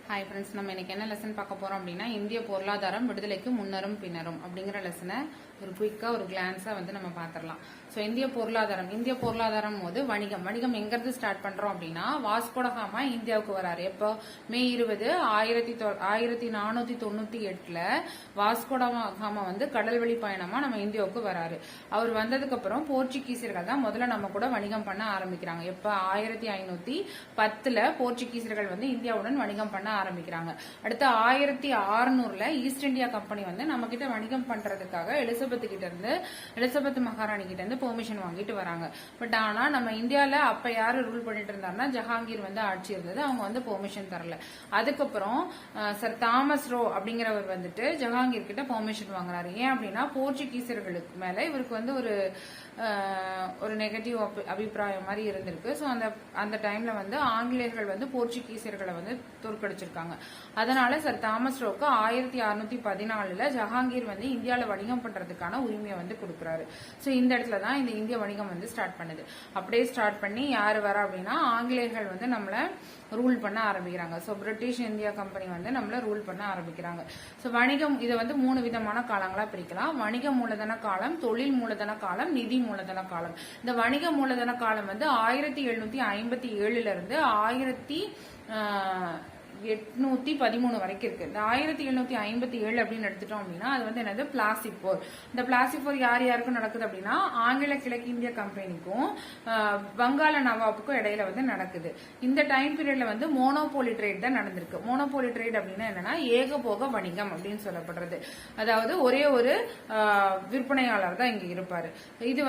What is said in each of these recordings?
Hi friends, நம்ம இன்னைக்கு என்ன லெசன் பார்க்க போறோம் அப்படின்னா இந்திய பொருளாதாரம் விடுதலைக்கு முன்னரும் பின்னரும் அப்படிங்கிற லெசனை ஒரு குயிக்கா ஒரு கிளான்ஸா நம்ம பார்த்துடலாம். ஸோ இந்திய பொருளாதாரம் போது வணிகம் எங்கிருந்து ஸ்டார்ட் பண்றோம் அப்படின்னா வாஸ்கோடகாமா இந்தியாவுக்கு வராரு. எப்போ மே 20 1498 வாஸ்கோடகாமா கடல்வழி பயணமா நம்ம இந்தியாவுக்கு வராரு. அவர் வந்ததுக்கு அப்புறம் போர்ச்சுகீசியர்கள் தான் முதல்ல நம்ம கூட வணிகம் பண்ண ஆரம்பிக்கிறாங்க. எப்ப 1510 போர்ச்சுகீசியர்கள் இந்தியாவுடன் வணிகம் பண்ண ஆரம்பிக்கிறாங்க. அடுத்து 1600 ஈஸ்ட் இந்தியா கம்பெனி நம்ம கிட்ட வணிகம் பண்றதுக்காக எலிசபெத் மகாராணி கிட்ட இருந்து பெர்மிஷன் வாங்கிட்டு வராங்க. பட் ஆனா நம்ம இந்தியால அப்ப யாரு ரூல் பண்ணிட்டு இருந்தாருன்னா ஜஹாங்கீர் ஆட்சி இருந்தது. அவங்க பெர்மிஷன் தரல. அதுக்கப்புறம் சர் தாமஸ் ரோ அப்படிங்கிறவர் ஜஹாங்கீர் கிட்ட பெர்மிஷன் வாங்குறாரு. ஏன் அப்படின்னா போர்ச்சுகீசியர்களுக்கு மேல இவருக்கு ஒரு நெகட்டிவ் அபிப்பிராயம் மாதிரி இருந்திருக்கு. ஸோ அந்த டைம்ல ஆங்கிலேயர்கள் போர்ச்சுகீசியர்களை தோற்கடிச்சிருக்காங்க. அதனால சர் தாமஸ் ரோக்கு 1614 ஜஹாங்கீர் இந்தியாவில் வணிகம் பண்றதுக்கான உரிமையை கொடுக்குறாரு. ஸோ இந்த இடத்துல தான் இந்த இந்திய வணிகம் ஸ்டார்ட் பண்ணுது. அப்படியே ஸ்டார்ட் பண்ணி யாரு வரா அப்படின்னா ஆங்கிலேயர்கள் நம்மள ரூல் பண்ண ஆரம்பிக்கிறாங்க. ஸோ பிரிட்டிஷ் இந்தியா கம்பெனி நம்மள ரூல் பண்ண ஆரம்பிக்கிறாங்க. ஸோ வணிகம் இதை 3 விதமான காலங்களா பிரிக்கலாம். வணிக மூலதன காலம், தொழில் மூலதன காலம், நிதி மூலதன காலம். இந்த வணிக மூலதன காலம் 1757 இருந்து 1813 வரைக்கும் இருக்கு. இந்த 1757 அப்படின்னு எடுத்துட்டோம் அப்படின்னா அது என்னது பிளாஸ்டிக் போர். இந்த பிளாஸ்டிக் போர் யாருக்கும் நடக்குது அப்படின்னா ஆங்கில கிழக்கிந்திய கம்பெனிக்கும் வங்காள நவாபுக்கும் இடையில நடக்குது. இந்த டைம் பீரியட்ல மோனோபோலி ட்ரேட் தான் நடந்திருக்கு. மோனோபோலி ட்ரேட் அப்படின்னா என்னன்னா ஏகபோக வணிகம் அப்படின்னு சொல்லப்படுறது. அதாவது ஒரே ஒரு விற்பனையாளர் தான் இங்க இருப்பாரு. இது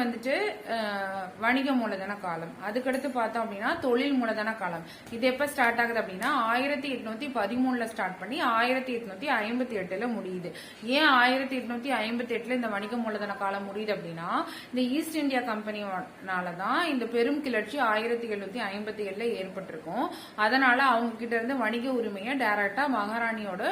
வணிக மூலதன காலம். அதுக்கடுத்து பார்த்தோம் அப்படின்னா தொழில் மூலதன காலம். இது எப்ப ஸ்டார்ட் ஆகுது அப்படின்னா 1813 ஸ்டார்ட் பண்ணி 1858 முடியுது. ஏன் 1858 இந்த வணிக மூலதன காலம் முடியுது அப்படின்னா இந்த ஈஸ்ட் இந்தியா கம்பெனினாலதான் இந்த பெரும் கிளர்ச்சி 1757 ஏற்பட்டிருக்கும். அதனால அவங்க கிட்ட இருந்து வணிக உரிமையை டைரக்டா மகாராணியோட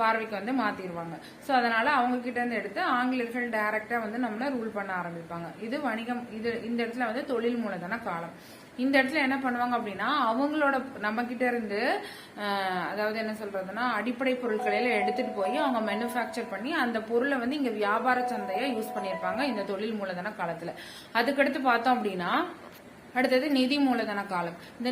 பார்வைக்கு மாத்திடுவாங்க. சோ அதனால அவங்க கிட்ட இருந்து எடுத்து ஆங்கிலேயர்கள் டைரக்டா நம்மள ரூல் பண்ண ஆரம்பிப்பாங்க. இது வணிகம். இது இந்த இடத்துல தொழில் மூலதன காலம். இந்த இடத்துல என்ன பண்ணுவாங்க அப்படின்னா அவங்களோட நம்ம கிட்ட இருந்து அதாவது என்ன சொல்றதுன்னா அடிப்படை பொருட்களை எடுத்துட்டு போய் அவங்க மேனுஃபேக்சர் பண்ணி அந்த பொருளை இங்க வியாபார சந்தையா யூஸ் பண்ணிருப்பாங்க இந்த தொழில் மூலதன காலத்துல. அதுக்கடுத்து பார்த்தோம் அப்படின்னா அடுத்தது நிதி மூலதன காலம். இந்த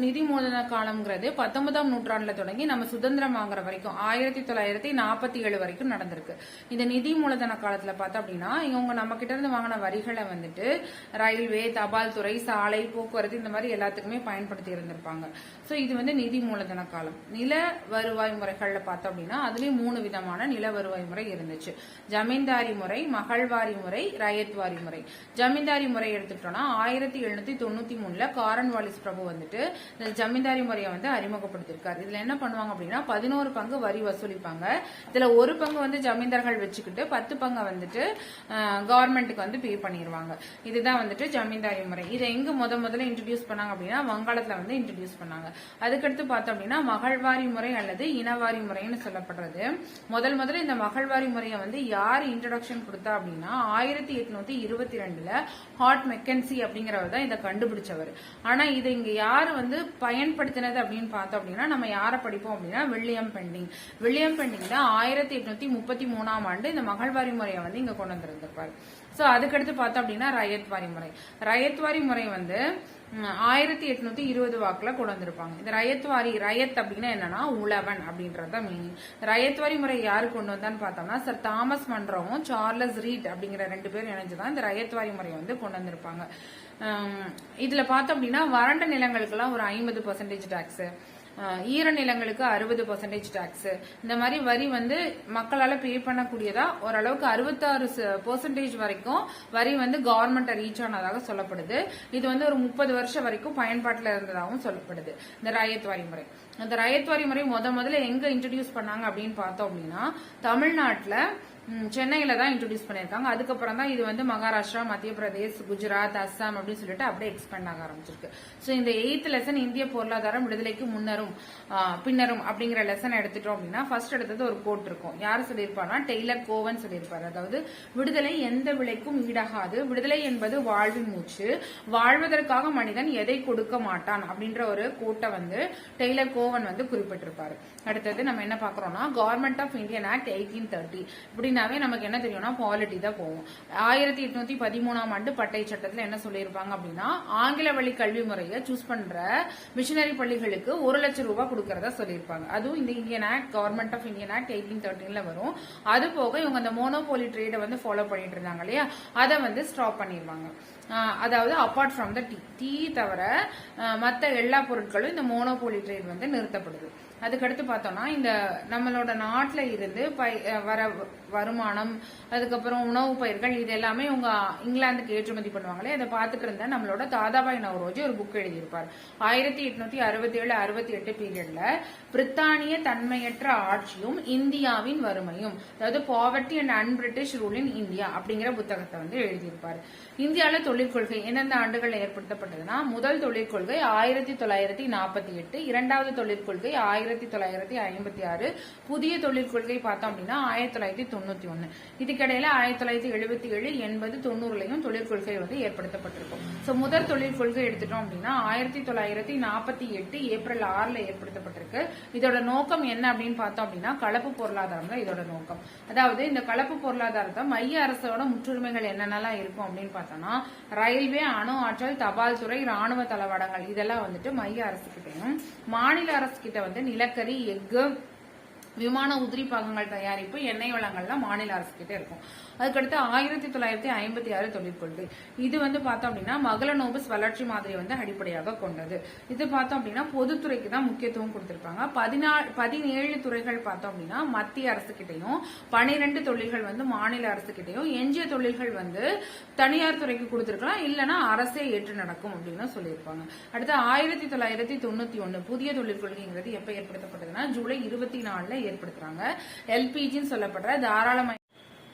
நிதி மூலதன காலம்ங்கிறது 19ஆம் நூற்றாண்டுல தொடங்கி நம்ம சுதந்திரம் வாங்குற வரைக்கும் 1947 வரைக்கும் நடந்திருக்கு. இந்த நிதி மூலதன காலத்துல பார்த்தோம் அப்படின்னா இவங்க நம்ம கிட்ட இருந்து வாங்கின வரிகளை ரயில்வே, தபால் துறை, சாலை, போக்குவரத்து இந்த மாதிரி எல்லாத்துக்குமே பயன்படுத்தி இருந்திருப்பாங்க. சோ இது நிதி மூலதன காலம். நில வருவாய் முறைகள்ல பார்த்தோம் அப்படின்னா அதுலயும் 3 விதமான நில வருவாய் முறை இருந்துச்சு. ஜமீன்தாரி முறை, மகள்வாரி முறை, ரயத்வாரி முறை. ஜமீன்தாரி முறை எடுத்துட்டோம்னா 1793 காரன் வாலிஸ் பிரபு இந்த ஜமீன்தாரி முறையை அறிமுகப்படுத்திருக்காரு. இதுல என்ன பண்ணுவாங்க அப்படின்னா 11 பங்கு வரி வசூலிப்பாங்க. இதுல ஒரு பங்கு ஜமீன்தார்கள் வச்சுக்கிட்டு 10 பங்கு கவர்மெண்ட்டுக்கு பே பண்ணிடுவாங்க. இதுதான் ஜமீன்தாரி முறை. இதை எங்க முதல்ல இன்ட்ரோடியூஸ் பண்ணாங்க அப்படின்னா வங்காளத்துல இன்ட்ரோடியூஸ் பண்ணாங்க. அதுக்கடுத்து பார்த்தோம் அப்படின்னா மகள்வாரி முறை அல்லது இனவாரி முறைன்னு சொல்லப்படுறது. முதல்ல இந்த மகள்வாரி முறையை யார் இன்ட்ரோடக்ஷன் கொடுத்தா அப்படின்னா 1822 ஹார்ட் மெக்கன்சி அப்படிங்கிறவர் தான் இதை கண்டுபிடிச்சவர். ஆனா இதை இங்க யாரு பயன்படுத்தினது அப்படின்னு பார்த்தோம் அப்படின்னா நம்ம யாரை படிப்போம் அப்படின்னா வில்லியம் பெண்டிங் தான் 1833ஆம் ஆண்டு இந்த மகள்வாரி முறையை இங்க கொண்டு வந்திருந்திருப்பாரு. சோ அதுக்கடுத்து பார்த்தோம் அப்படின்னா ரயத்வாரி முறை 1820 வாக்குல கொண்டு வந்திருப்பாங்க. இந்த ரயத் அப்படின்னா என்னன்னா உழவன் அப்படின்றத மீனிங். ரயத்வாரி முறை யாரு கொண்டு வந்தான்னு பார்த்தோம்னா சர் தாமஸ் மன்ரோவும் சார்லஸ் ரீட் அப்படிங்கிற 2 பேரும் இணைஞ்சுதான் இந்த ரயத்வாரி முறையை கொண்டு வந்திருப்பாங்க. இதுல பார்த்தோம் அப்படின்னா வறண்ட நிலங்களுக்கு எல்லாம் ஒரு 50% டாக்ஸ், ஈர நிலங்களுக்கு 60% டாக்ஸ், இந்த மாதிரி வரி மக்களால பே பண்ணக்கூடியதா ஓரளவுக்கு 66% வரைக்கும் வரி கவர்மெண்ட் ரீச் ஆனதாக சொல்லப்படுது. இது ஒரு 30 வருஷம் வரைக்கும் பயன்பாட்டில் இருந்ததாகவும் சொல்லப்படுது இந்த ரயத்வாரி முறை. அந்த ரயத்வாரி முறை முதல்ல எங்க இன்ட்ரோடியூஸ் பண்ணாங்க அப்படின்னு பார்த்தோம் அப்படின்னா தமிழ்நாட்டுல சென்னையில தான் இன்ட்ரோடியூஸ் பண்ணிருக்காங்க. அதுக்கப்புறம் தான் இது வந்து மகாராஷ்டிரா, மத்திய பிரதேஷ், குஜராத், அஸ்ஸாம் அப்படின்னு சொல்லிட்டு அப்படியே எக்ஸ்பேண்ட் ஆக ஆரம்பிச்சிருக்கு. சோ இந்த 8th லெசன் இந்திய பொருளாதாரம் விடுதலைக்கு முன்னரும் பின்னரும் அப்படிங்கிற லெசன் எடுத்துட்டோம் அப்படின்னா ஃபர்ஸ்ட் எடுத்தது ஒரு கோட் இருக்கும். யாரு சொல்லியிருப்பாருன்னா டெய்லர் கோவன் சொல்லியிருப்பாரு. அதாவது விடுதலை எந்த விலைக்கும் ஈடாகாது, விடுதலை என்பது வாழ்வின் மூச்சு, வாழ்வதற்காக மனிதன் எதை கொடுக்க மாட்டான் அப்படின்ற ஒரு கோட்டை வந்து டெய்லர் கோவன் வந்து குறிப்பிட்டிருப்பாரு. அடுத்தது நம்ம என்ன பாக்குறோம்னா கவர்மெண்ட் ஆஃப் இந்தியன் ஆக்ட் 1830. இப்படின்னாவே நமக்கு என்ன தெரியும்னா பாலிட்டி தான் போகும். 1813ஆம் ஆண்டு பட்டை சட்டத்துல என்ன சொல்லியிருப்பாங்க அப்படின்னா ஆங்கில வழி கல்வி முறையை சூஸ் பண்ற மிஷனரி பள்ளிகளுக்கு 1 லட்சம் ரூபாய் கொடுக்கறதா சொல்லியிருப்பாங்க. அதுவும் இந்த Indian act government of Indian act 1813ல வரும். அது போக இவங்க அந்த மோனோபோலி ட்ரேடை வந்து ஃபாலோ பண்ணிட்டு இருந்தாங்க இல்லையா, அதை வந்து ஸ்டாப் பண்ணிடுவாங்க. அதாவது அப்பார்ட் ஃப்ரம் த டீ தவிர மற்ற எல்லா பொருட்களும் இந்த மோனோபோலி ட்ரேட் வந்து நிறுத்தப்படுது. அதுக்கடுத்து பார்த்தோம்னா இந்த நம்மளோட நாட்டில இருந்து வர வருமானம், அதுக்கப்புறம் உணவு பயிர்கள், இது எல்லாமே உங்க இங்கிலாந்துக்கு ஏற்றுமதி பண்ணுவாங்களே, அதை பார்த்துட்டு இருந்த நம்மளோட தாதாபாய் நவ்ரோஜி ஒரு புக் எழுதியிருப்பார். 1867-68 பீரியட்ல பிரித்தானிய தன்மையற்ற ஆட்சியும் இந்தியாவின் வறுமையும், அதாவது poverty and unBritish rule in India அப்படிங்கிற புத்தகத்தை வந்து எழுதியிருப்பார். இந்தியாவில தொழிற்கொள்கை எந்தெந்த ஆண்டுகள் ஏற்படுத்தப்பட்டதுன்னா முதல் தொழிற்கொள்கை 1948, இரண்டாவது தொழிற்கொள்கை 1956, புதிய தொழிற்கொள்கை பார்த்தோம் அப்படின்னா 1991. இதுக்கிடையில 1977, 80, 90லையும் தொழிற்கொள்கை வந்து ஏற்படுத்தப்பட்டிருக்கும். சோ முதல் தொழிற்கொள்கை எடுத்துட்டோம் அப்படின்னா 1948 ஏப்ரல் 6ல ஏற்படுத்தப்பட்டிருக்கு. இதோட நோக்கம் என்ன அப்படின்னு பார்த்தோம் அப்படின்னா கலப்பு பொருளாதாரம் தான் இதோட நோக்கம். அதாவது இந்த கலப்பு பொருளாதாரத்தை மைய அரசோட முற்றுரிமைகள் என்னென்னலாம் இருக்கும் அப்படின்னு பார்த்தோம்னா ரயில்வே, அணு ஆற்றல், தபால் துறை, ராணுவ தளவாடங்கள் இதெல்லாம் வந்துட்டு மைய அரசு கிட்டையும், மாநில அரசு கிட்ட வந்து நிலக்கரி, எஃகு, விமான உதிரி பாகங்கள் தயாரிப்பு, எண்ணெய் வளங்கள்லாம் மாநில அரசு கிட்ட இருக்கும். அதுக்கடுத்து 1956 தொழிற்கொள்கை. இது வந்து பார்த்தோம் அப்படின்னா மகளநோபஸ் வளர்ச்சி மாதிரி வந்து அடிப்படையாக கொண்டது. இது பார்த்தோம் அப்படின்னா பொதுத்துறைக்கு தான் முக்கியத்துவம் கொடுத்திருப்பாங்க. 17 துறைகள் பார்த்தோம் அப்படின்னா மத்திய அரசு கிட்டையும், 12 தொழில்கள் வந்து மாநில அரசு கிட்டையும், எஞ்சிய தொழில்கள் வந்து தனியார் துறைக்கு கொடுத்திருக்கலாம், இல்லைன்னா அரசே ஏற்று நடக்கும் அப்படின்னு சொல்லியிருப்பாங்க. அடுத்து 1991 புதிய தொழிற்கொள்கைங்கிறது எப்ப ஏற்படுத்தப்பட்டதுன்னா ஜூலை 24ல ஏற்படுத்துறாங்க. எல்பிஜின்னு சொல்லப்படுற தாராளமய.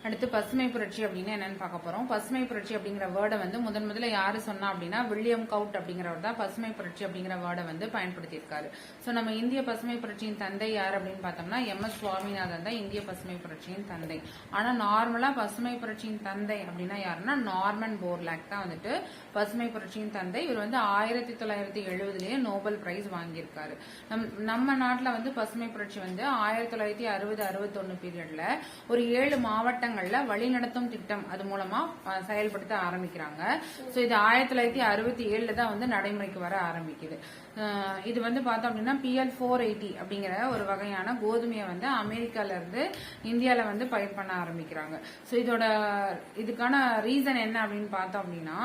அடுத்து பசுமை புரட்சி அப்படின்னு என்னன்னு பார்க்க போறோம். பசுமை புரட்சி அப்படிங்கிற வேர்டை வந்து முதல்ல யாரு சொன்னா அப்படின்னா வில்லியம் கவுட் அப்படிங்கிறவர் தான் பசுமை புரட்சி அப்படிங்கிற வேர்டை வந்து பயன்படுத்தியிருக்காரு. சோ நம்ம இந்திய பசுமை புரட்சியின் தந்தை யார் அப்படின்னு பார்த்தோம்னா MS சுவாமிநாதன் தான் இந்திய பசுமை புரட்சியின் தந்தை. ஆனா நார்மலா பசுமை புரட்சியின் தந்தை அப்படின்னா யாருன்னா நார்மன் போர்லாக் தான் வந்துட்டு பசுமை புரட்சியின் தந்தை. இவர் வந்து 1970லயே நோபல் பிரைஸ் வாங்கியிருக்காரு. நம்ம நாட்டுல வந்து பசுமை புரட்சி வந்து 1960-61 பீரியட்ல ஒரு 7 மாவட்டங்கள் வழிநடத்தும் திட்டம் அது மூலமா செயல்படுத்த ஆரம்பிக்கிறாங்க. சோ இது 1967 தான் வந்து நடைமுறைக்கு வர ஆரம்பிக்குது. இது வந்து பார்த்தோம் அப்படின்னா PL 480 அப்படிங்கிற ஒரு வகையான கோதுமையை வந்து அமெரிக்கால இருந்து இந்தியால வந்து பயிர் பண்ண ஆரம்பிக்கிறாங்க. சோ இதுக்கான ரீசன் என்ன அப்படின்னு பார்த்தோம் அப்படின்னா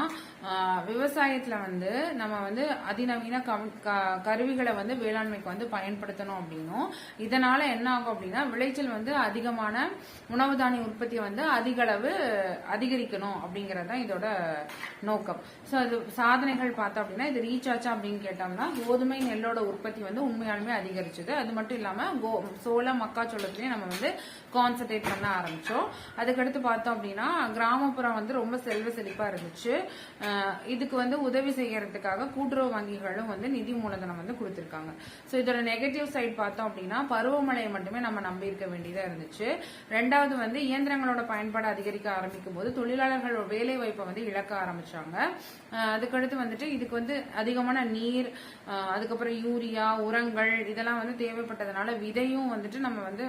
விவசாயத்துல வந்து நம்ம வந்து அதிநவீன கருவிகளை வந்து வேளாண்மைக்கு வந்து பயன்படுத்தணும் அப்படின்னும், இதனால என்ன ஆகும் அப்படின்னா விளைச்சல் வந்து அதிகமான உணவு தானிய உற்பத்தியை வந்து அதிக அளவு அதிகரிக்கணும் அப்படிங்கறதுதான் இதோட நோக்கம். சோ அது சாதனைகள் பார்த்தோம் அப்படின்னா இது ரீச் ஆச்சா அப்படின்னு கேட்டோம்னா கோதுமை நெல்லோட உற்பத்தி வந்து உண்மையாலுமே அதிகரிச்சது. அது மட்டும் இல்லாம சோளம், மக்காச்சோளத்திலயும் நம்ம வந்து கான்சென்ட்ரேட் பண்ண ஆரம்பிச்சோம். அதுக்கடுத்து பார்த்தோம் அப்படின்னா கிராமப்புறம் வந்து ரொம்ப செல்வ செழிப்பா இருந்துச்சு. இதுக்கு வந்து உதவி செய்யறதுக்காக கூட்டுறவு வங்கிகளும் வந்து நிதி மூலதனம் வந்து கொடுத்திருக்காங்க. சோ இதோட நெகட்டிவ் சைட் பார்த்தோம் அப்படின்னா பருவமழையை மட்டுமே நம்ம நம்பி இருக்க வேண்டியதா இருந்துச்சு. ரெண்டாவது வந்து இயந்திரங்களோட பயன்பாடு அதிகரிக்க ஆரம்பிக்கும் போது தொழிலாளர்களோட வேலை வாய்ப்பை வந்து இழக்க ஆரம்பிச்சாங்க. அதுக்கடுத்து வந்துட்டு இதுக்கு வந்து அதிகமான நீர், அதுக்கப்புறம் யூரியா, உரங்கள் இதெல்லாம் வந்து தேவைப்பட்டதுனால விதையும் வந்துட்டு நம்ம வந்து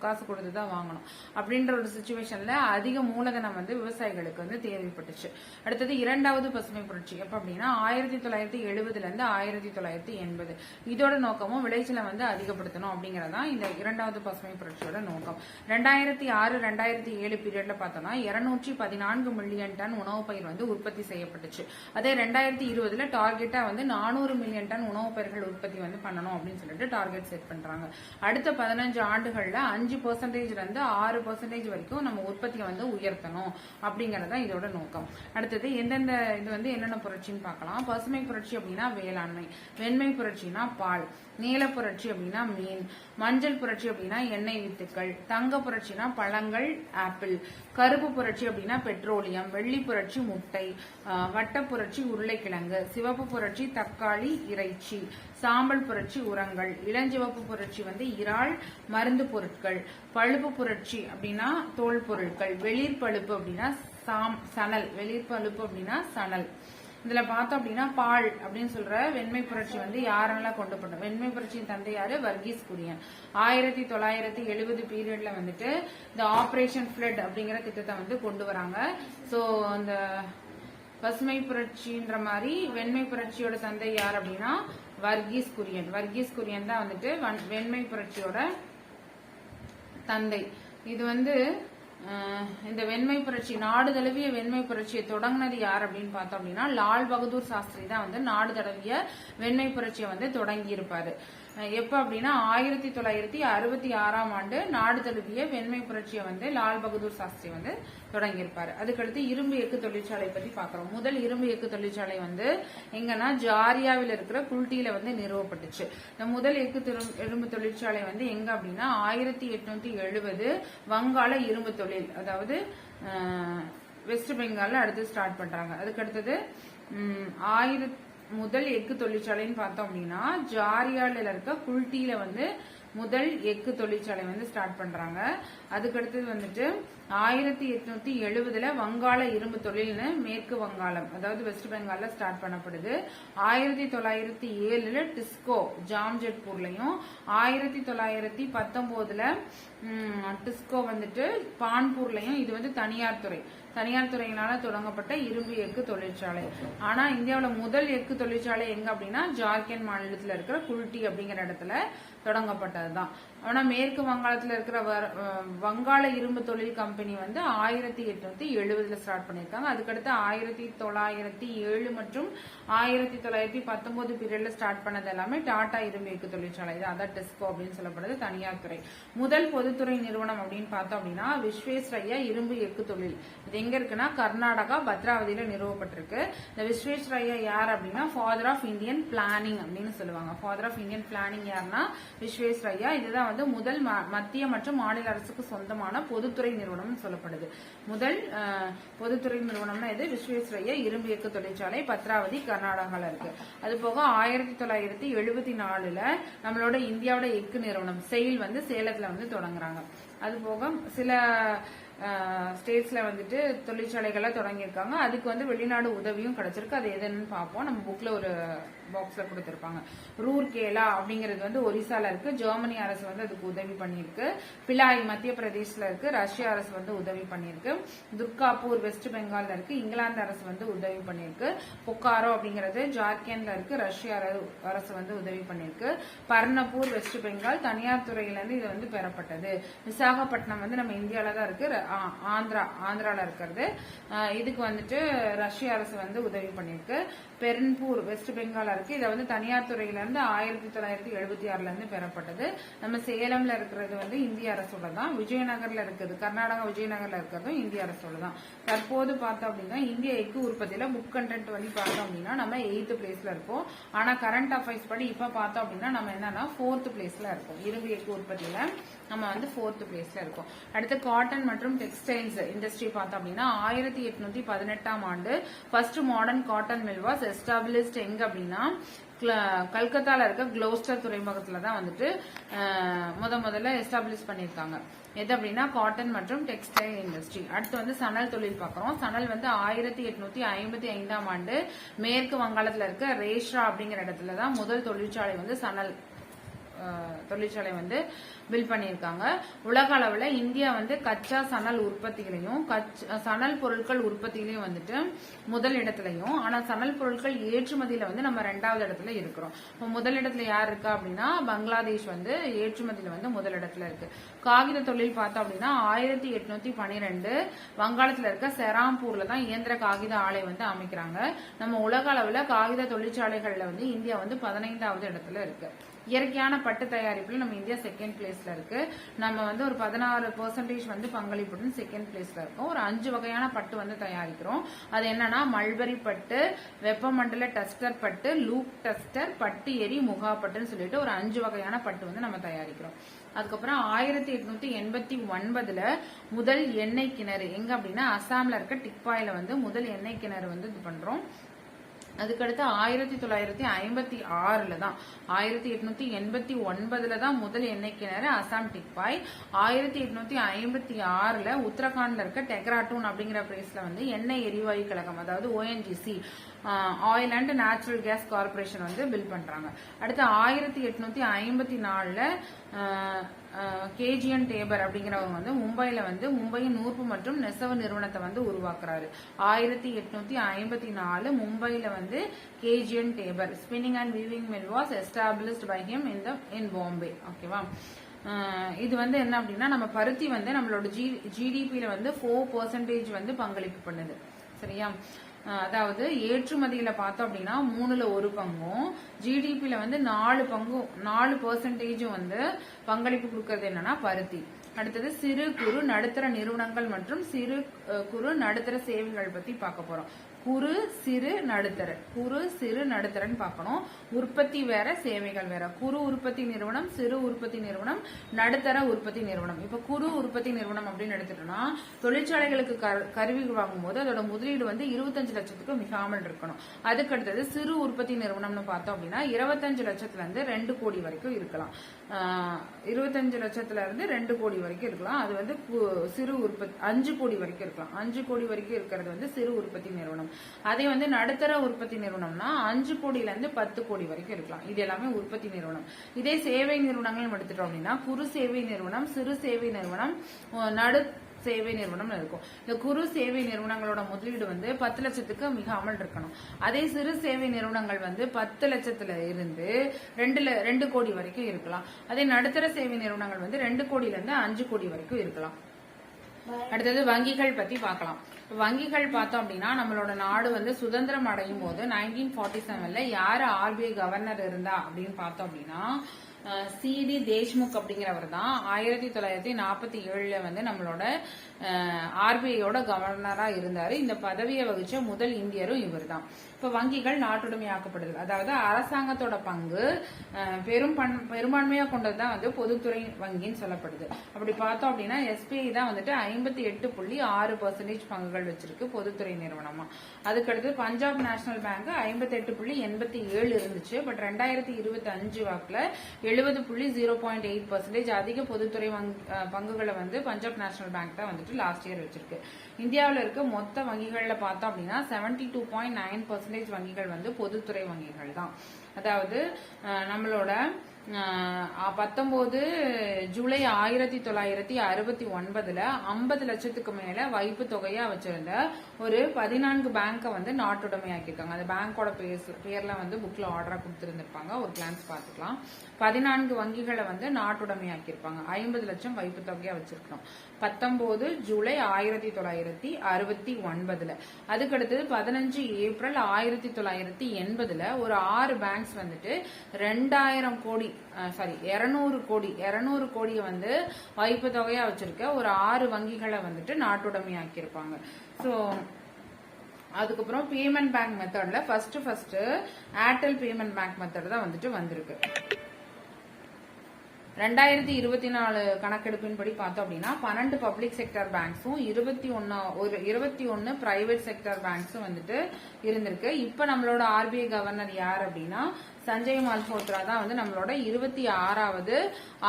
காசு கொடுத்துதான் வாங்கணும் அப்படின்ற ஒரு சிச்சுவேஷன்ல அதிக மூலதனம் வந்து விவசாயிகளுக்கு வந்து தேவைப்பட்டுச்சு. அடுத்தது இரண்டாவது பசுமை புரட்சி எப்ப அப்படின்னா 1970 இருந்து 1980. இதோட நோக்கமும் விளைச்சலை வந்து அதிகப்படுத்தணும் அப்படிங்கறதான் இந்த இரண்டாவது பசுமை புரட்சியோட நோக்கம். 2006-2007 பீரியட்ல பார்த்தோம்னா 214 மில்லியன் டன் உணவு பயிர் வந்து உற்பத்தி செய்யப்பட்டுச்சு. அதே 2020 டார்கெட்டா வந்து 400 மில்லியன் டன் உணவு பயிர்கள் உற்பத்தி வந்து பண்ணணும் அப்படின்னு சொல்லிட்டு டார்கெட் செட் பண்றாங்க. அடுத்த 15 ஆண்டுகள்ல 5 5% இருந்து 6% வரைக்கும் நம்ம உற்பத்தியை வந்து உயர்த்தணும் அப்படிங்கறத இதோட நோக்கம். அடுத்தது எந்தெந்த இது வந்து என்னென்ன புரட்சின்னு பார்க்கலாம். பசுமை புரட்சி அப்படின்னா வேளாண்மை, வெண்மை புரட்சினா பால், நீல புரட்சி அப்படின்னா மீன், மஞ்சள் புரட்சி அப்படின்னா எண்ணெய் வித்துக்கள், தங்க புரட்சினா பழங்கள் ஆப்பிள், கருப்பு புரட்சி அப்படின்னா பெட்ரோலியம், வெள்ளி புரட்சி முட்டை, வட்ட புரட்சி உருளைக்கிழங்கு, சிவப்பு புரட்சி தக்காளி இறைச்சி, சாம்பல் புரட்சி உரங்கள், இளஞ்சிவப்பு புரட்சி வந்து இறால் மருந்து பொருட்கள், பழுப்பு புரட்சி அப்படின்னா தோல் பொருட்கள், வெளிர் பழுப்பு அப்படின்னா சணல், வெளிர் பழுப்பு அப்படின்னா சணல். இதுல பார்த்தோம் அப்படின்னா பால் அப்படின்னு சொல்ற வெண்மை புரட்சி வந்து யாரெல்லாம் கொண்டு போட்டோம். வெண்மை புரட்சியின் தந்தை யாரு? வர்கீஸ் குரியன். 1970 பீரியட்ல வந்துட்டு இந்த ஆபரேஷன் பிளட் அப்படிங்கிற திட்டத்தை வந்து கொண்டு வராங்க. சோ அந்த பசுமை புரட்சின்ற மாதிரி வெண்மை புரட்சியோட தந்தை யார் அப்படின்னா வர்கீஸ் குரியன். வர்கீஸ் குரியன் தான் வந்துட்டு வெண்மை புரட்சியோட தந்தை. இது வந்து இந்த வெண்மை புரட்சி, நாடு தழுவிய வெண்மை புரட்சியை தொடங்கினது யார் அப்படின்னு பார்த்தோம் அப்படின்னா லால் பகதூர் சாஸ்திரி தான் வந்து நாடு தழுவிய வெண்மை புரட்சியை வந்து தொடங்கி இருப்பாரு. எப்ப அப்படின்னா 1966ஆம் ஆண்டு நாடு தழுவிய வெண்மை புரட்சியை வந்து லால் பகதூர் சாஸ்திரி வந்து தொடங்கியிருப்பாரு. அதுக்கடுத்து இரும்பு எஃகு தொழிற்சாலை பத்தி பாக்குறோம். முதல் இரும்பு எஃகு தொழிற்சாலை வந்து எங்கன்னா ஜாரியாவில் இருக்கிற குல்டியில வந்து நிறுவப்பட்டுச்சு. இந்த முதல் இரும்பு தொழிற்சாலை வந்து எங்க அப்படின்னா 1870 வங்காள இரும்பு தொழில், அதாவது வெஸ்ட் பெங்கால்ல அடுத்து ஸ்டார்ட் பண்றாங்க. அதுக்கு அடுத்தது முதல் எஃகு தொழிற்சாலைன்னு பார்த்தோம் அப்படின்னா ஜாரியால இருக்க குல்டியில வந்து முதல் எஃகு தொழிற்சாலை வந்து ஸ்டார்ட் பண்றாங்க. அதுக்கடுத்தது வந்துட்டு 1870 வங்காள இரும்பு தொழில்னு மேற்கு வங்காளம், அதாவது வெஸ்ட் பெங்கால்ல ஸ்டார்ட் பண்ணப்படுது. 1907 டிஸ்கோ ஜாம்ஜெட்பூர்லயும், 1919 டிஸ்கோ வந்துட்டு பான்பூர்லயும். இது வந்து தனியார் துறையினால தொடங்கப்பட்ட இரும்பு எஃகு தொழிற்சாலை. ஆனா இந்தியாவில முதல் எஃகு தொழிற்சாலை எங்க அப்படின்னா ஜார்க்கண்ட் மாநிலத்தில் இருக்கிற குல்டி அப்படிங்கிற இடத்துல தொடங்கப்பட்டதுதான். ஆனா மேற்கு வங்காளத்துல இருக்கிற வங்காள இரும்பு தொழில் கம்பெனி வந்து 1870 ஸ்டார்ட் பண்ணிருக்காங்க. அதுக்கடுத்து 1907 மற்றும் 1919 பீரியட்ல ஸ்டார்ட் பண்ணது எல்லாமே டாடா இரும்பு எஃகு தொழிற்சாலை தான். அதான் டெஸ்கோ அப்படின்னு சொல்லப்படுது, தனியார் துறை. முதல் பொதுத்துறை நிறுவனம் அப்படின்னு பார்த்தோம் அப்படின்னா விஸ்வேஸ்வரய்யா இரும்பு எஃகு தொழில். இது எங்க இருக்குன்னா கர்நாடகா பத்ராவதியில நிறுவப்பட்டிருக்கு. இந்த விஸ்வேஸ்வரய்யா யார் அப்படின்னா ஃபாதர் ஆஃப் இந்தியன் பிளானிங் அப்படின்னு சொல்லுவாங்க. ஃபாதர் ஆஃப் இந்தியன் பிளானிங் யாருன்னா விஸ்வேஸ்வரய்யா. இதுதான் வந்து முதல் மத்திய மற்றும் மாநில அரசுக்கு சொந்தமான பொதுத்துறை நிறுவனம் சொல்லப்படுது. முதல் பொதுத்துறை நிறுவனம்னா இது விஸ்வேஸ்வரய்யா இரும்பு எஃகு தொழிற்சாலை, பத்ராவதி கர்நாடகால இருக்கு. அது போக 1974 நம்மளோட இந்தியாவோட எஃகு நிறுவனம் செயில் வந்து சேலத்துல வந்து தொடங்குறாங்க. அது போக சில ஸ்டேட்ஸ்ல வந்துட்டு தொழிற்சாலைகளை தொடங்கியிருக்காங்க. அதுக்கு வந்து வெளிநாடு உதவியும் கிடைச்சிருக்கு. அது எதுன்னு பார்ப்போம். நம்ம புக்ல ஒரு பாக்ஸ்ல கொடுத்திருப்பாங்க. ரூர்கேலா அப்படிங்கிறது வந்து ஒரிசால இருக்கு. ஜெர்மனி அரசு வந்து அதுக்கு உதவி பண்ணிருக்கு. பிலாய் மத்திய பிரதேசல இருக்கு. ரஷ்ய அரசு வந்து உதவி பண்ணிருக்கு. துர்காப்பூர் வெஸ்ட் பெங்கால்ல இருக்கு. இங்கிலாந்து அரசு வந்து உதவி பண்ணிருக்கு. பொக்காரோ அப்படிங்கிறது ஜார்க்கண்ட்ல இருக்கு. ரஷ்ய அரசு வந்து உதவி பண்ணிருக்கு. பர்ணப்பூர் வெஸ்ட் பெங்கால் தனியார் துறையில இருந்து இது வந்து பெறப்பட்டது. விசாகப்பட்டினம் வந்து நம்ம இந்தியால தான் இருக்கு, ஆந்திரால இருக்கிறது. இதுக்கு வந்துட்டு ரஷ்ய அரசு வந்து உதவி பண்ணிருக்கு. பெர்ன்பூர் வெஸ்ட் பெங்கால் இருக்கு. இதை வந்து தனியார் துறையில இருந்து 1976 இருந்து பெறப்பட்டது. நம்ம சேலம்ல இருக்கிறது வந்து இந்திய அரசோட தான். விஜயநகர்ல இருக்குது, கர்நாடகா விஜயநகர்ல இருக்கிறதும் இந்திய அரசோட தான். தற்போது பார்த்தோம் அப்படின்னா இந்திய எஃகு உற்பத்தியில புக் கண்டென்ட் வந்து பார்த்தோம் அப்படின்னா நம்ம 8th பிளேஸ்ல இருக்கோம். ஆனா கரண்ட் அஃபேர்ஸ் படி இப்ப பார்த்தோம் அப்படின்னா நம்ம என்னன்னா 4th பிளேஸ்ல இருக்கோம். இரும்பு எஃகு உற்பத்தியில நம்ம வந்து 4th பிளேஸ்ல இருக்கோம். அடுத்து காட்டன் மற்றும் டெக்ஸ்டைல்ஸ் இண்டஸ்ட்ரி பார்த்தோம் அப்படின்னா 1818ஆம் ஆண்டு first modern cotton mill was established எங்க அப்படின்னா கல்கத்தால இருக்க குளோஸ்டர் துறைமுகத்துல தான் வந்துட்டு முதல்ல எஸ்டாப்ளிஷ் பண்ணிருக்காங்க. எது அப்படின்னா காட்டன் மற்றும் டெக்ஸ்டைல் இண்டஸ்ட்ரி. அடுத்து வந்து சணல் தொழில் பாக்குறோம். சணல் வந்து 1855ஆம் ஆண்டு மேற்கு வங்காளத்துல இருக்க ரேஷ்ரா அப்படிங்கிற இடத்துல தான் முதல் தொழிற்சாலை வந்து சணல் தொழிற்சாலை வந்து பில் பண்ணியிருக்காங்க. உலக அளவுல இந்தியா வந்து கச்சா சணல் உற்பத்திகளையும் சணல் பொருட்கள் உற்பத்திகளையும் வந்துட்டு முதல் இடத்துலயும், ஆனா சணல் பொருட்கள் ஏற்றுமதியில வந்து நம்ம 2வது இடத்துல இருக்கிறோம். இப்போ முதல் இடத்துல யார் இருக்கா அப்படின்னா பங்களாதேஷ் வந்து ஏற்றுமதியில வந்து முதல் இடத்துல இருக்கு. காகித தொழில் பார்த்தோம் அப்படின்னா 1812 வங்காளத்துல இருக்க செராம்பூர்ல தான் இயந்திர காகித ஆலை வந்து அமைக்கிறாங்க. நம்ம உலக அளவுல காகித தொழிற்சாலைகள்ல வந்து இந்தியா வந்து 15வது இடத்துல இருக்கு. இயற்கையான பட்டு தயாரிப்புல நம்ம இந்தியா செகண்ட் பிளேஸ்ல இருக்கு. நம்ம வந்து ஒரு 16% வந்து பங்களிப்புடன் செகண்ட் பிளேஸ்ல இருக்கோம். ஒரு 5 வகையான பட்டு வந்து தயாரிக்கிறோம். அது என்னன்னா மல்பரி பட்டு, வெப்பமண்டல டஸ்டர் பட்டு, லூப் டஸ்டர், பட்டு எரி, முகா பட்டுன்னு சொல்லிட்டு ஒரு 5 வகையான பட்டு வந்து நம்ம தயாரிக்கிறோம். அதுக்கப்புறம் 1889ல முதல் எண்ணெய் கிணறு எங்க அப்படின்னா அசாம்ல இருக்க டிக்பாயில வந்து முதல் எண்ணெய் கிணறு வந்து இது பண்றோம். அதுக்கடுத்து 1956 தான் 1889 தான் முதல் எண்ணெய் கிணறு அசாம் டிக்பாய். 1856 உத்தரகாண்ட்ல இருக்க டெக்ராட்டூன் அப்படிங்கிற பிளேஸ்ல வந்து எண்ணெய் எரிவாயு கழகம் அதாவது ONGC oil and natural gas corporation வந்து பில் பண்றாங்க. அடுத்து 1854 கேஜியன் டேபர் அப்படிங்கிறவங்க வந்து மும்பைல வந்து மும்பையின் நூற்பு மற்றும் நெசவு நிறுவனத்தை வந்து உருவாக்குறாரு. 1854 மும்பைல வந்து கேஜியன் டேபர் spinning and weaving mill was established by him in Bombay. ஓகேவா. இது வந்து என்ன அப்படின்னா நம்ம பருத்தி வந்து நம்மளோட ஜிடிபியில வந்து 4% வந்து பங்களிப்பு பண்ணுது. சரியா. அதாவது ஏற்றுமதியில பார்த்தோம் அப்படின்னா 3ல் 1 பங்கும், ஜிடிபியில வந்து 4% வந்து பங்களிப்பு கொடுக்கறது என்னன்னா பருத்தி. அடுத்தது சிறு குறு நடுத்தர நிறுவனங்கள் மற்றும் சிறு குறு நடுத்தர சேவைகள் பத்தி பார்க்க போறோம். குறு சிறு நடுத்தரன்னு பார்க்கணும். உற்பத்தி வேற, சேவைகள் வேற. குறு உற்பத்தி நிறுவனம், சிறு உற்பத்தி நிறுவனம், நடுத்தர உற்பத்தி நிறுவனம். இப்ப குறு உற்பத்தி நிறுவனம் அப்படின்னு எடுத்துட்டோம்னா தொழிற்சாலைகளுக்கு கருவிகள் வாங்கும்போது அதோட முதலீடு வந்து 25 லட்சத்துக்கு மிகாமல் இருக்கணும். அதுக்கு அடுத்தது சிறு உற்பத்தி நிறுவனம்னு பார்த்தோம் அப்படின்னா 25 லட்சத்துல இருந்து 2 கோடி வரைக்கும் இருக்கலாம். 25 லட்சத்துல இருந்து 2 கோடி வரைக்கும் இருக்கலாம். அது வந்து சிறு உற்பத்தி 5 கோடி வரைக்கும் இருக்கலாம். 5 கோடி வரைக்கும் இருக்கிறது வந்து சிறு உற்பத்தி நிறுவனம். அதே வந்து நடுத்தர உற்பத்தி நிறுவனம்னா 5 கோடியில இருந்து 10 கோடி வரைக்கும் இருக்கலாம். இது எல்லாமே உற்பத்தி நிறுவனம். இதே சேவை நிறுவனங்கள் எடுத்துட்டோம் அப்படின்னா குறு சேவை நிறுவனம், சிறு சேவை நிறுவனம், நடு சேவை நிறுவனம் இருக்கும். இந்த குறு சேவை நிறுவனங்களோட முதலீடு வந்து 10 லட்சத்துக்கு மிகாமல் இருக்கணும். அதே சிறு சேவை நிறுவனங்கள் வந்து 10 லட்சத்துல இருந்து 2 கோடி வரைக்கும் இருக்கலாம். அதே நடுத்தர சேவை நிறுவனங்கள் வந்து 2 கோடியில இருந்து 5 கோடி வரைக்கும் இருக்கலாம். அடுத்தது வங்கிகள் பத்தி பார்க்கலாம். வங்கிகள் பார்த்தோம் அப்படின்னா நம்மளோட நாடு வந்து சுதந்திரம் அடையும் போது 1947ல யாரு RBI கவர்னர் இருந்தா அப்படின்னு பார்த்தோம் அப்படின்னா CD தேஷ்முக் அப்படிங்கிறவர் தான் 1947ல வந்து நம்மளோட RBIயோட கவர்னரா இருந்தாரு. இந்த பதவியை வகிச்ச முதல் இந்தியரும் இவர் தான். இப்ப வங்கிகள் நாட்டுடைமையாக்கப்படுது. அதாவது அரசாங்கத்தோட பங்கு பெரும்பான்மையா கொண்டதுதான் வந்து பொதுத்துறை வங்கின்னு சொல்லப்படுது. அப்படி பார்த்தோம் அப்படின்னா SBI தான் வந்துட்டு 58.6% பங்குகள் வச்சிருக்கு பொதுத்துறை நிறுவனமா. அதுக்கடுத்து பஞ்சாப் நேஷனல் பேங்க் 58.87 இருந்துச்சு. பட் 2025 வாக்குல 70.08% அதிக பொதுத்துறை பங்குகளை வந்து பஞ்சாப் நேஷனல் பேங்க் தான் வந்துட்டு லாஸ்ட் இயர் வச்சிருக்கு. இந்தியாவில் இருக்க மொத்த வங்கிகள்ல பார்த்தோம் அப்படின்னா 72.9% வங்கிகள் வந்து பொதுத்துறை வங்கிகள் தான். அதாவது நம்மளோட 19 ஜூலை 1969ல 50 லட்சத்துக்கு மேல வைப்பு தொகையா வச்சிருந்த ஒரு 14 பேங்கை வந்து நாட்டுடைமையாக்கிருக்காங்க. அந்த பேங்கோட பேர்ல வந்து புக்ல ஆர்டரா கொடுத்திருந்திருப்பாங்க. ஒரு கிளான்ஸ் பார்த்துக்கலாம். 14 வங்கிகளை வந்து நாட்டுடைமையாக்கிருப்பாங்க. 50 லட்சம் வைப்பு தொகையா வச்சிருக்கணும். 19 ஜூலை 1969ல. அதுக்கடுத்தது 15 ஏப்ரல் 1980ல ஒரு 6 பேங்க்ஸ் வந்துட்டு 200 கோடியை வந்து வைப்பு தொகையா வச்சிருக்க ஒரு 6 வங்கிகளை வந்துட்டு நாட்டுடைமையாக்கி இருப்பாங்க. சோ அதுக்கப்புறம் பேமெண்ட் பேங்க் மெத்தட்ல first Airtel payment bank method தான் வந்துட்டு வந்திருக்கு. 2024 கணக்கெடுப்பின்படி பார்த்தோம் அப்படின்னா 12 பப்ளிக் செக்டர் பேங்க்ஸும் 21 பிரைவேட் செக்டர் பேங்க்ஸும் வந்துட்டு இருந்திருக்கு. இப்ப நம்மளோட RBI கவர்னர் யார் அப்படின்னா சஞ்சய் மல்ஹோத்ரா தான் வந்து நம்மளோட 26வது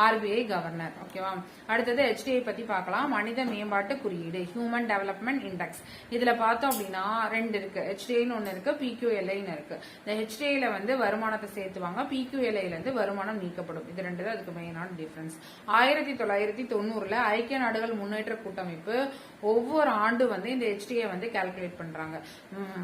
RBI கவர்னர். ஓகேவா. அடுத்தது HDI பத்தி பார்க்கலாம். மனித மேம்பாட்டு குறியீடு, ஹியூமன் டெவலப்மெண்ட் இண்டெக்ஸ். இதுல பார்த்தோம் அப்படின்னா 2 இருக்கு. HDIன்னு ஒன்னு இருக்கு, PQLIன்னு இருக்கு. இந்த HDIல வந்து வருமானத்தை சேர்த்துவாங்க, PQLIல இருந்து வருமானம் நீக்கப்படும். இது 2 தான் அதுக்கு மெயினான டிஃபரன்ஸ். 1990ல ஐக்கிய நாடுகள் முன்னேற்ற கூட்டமைப்பு ஒவ்வொரு ஆண்டு வந்து இந்த HDI வந்து கால்குலேட் பண்றாங்க.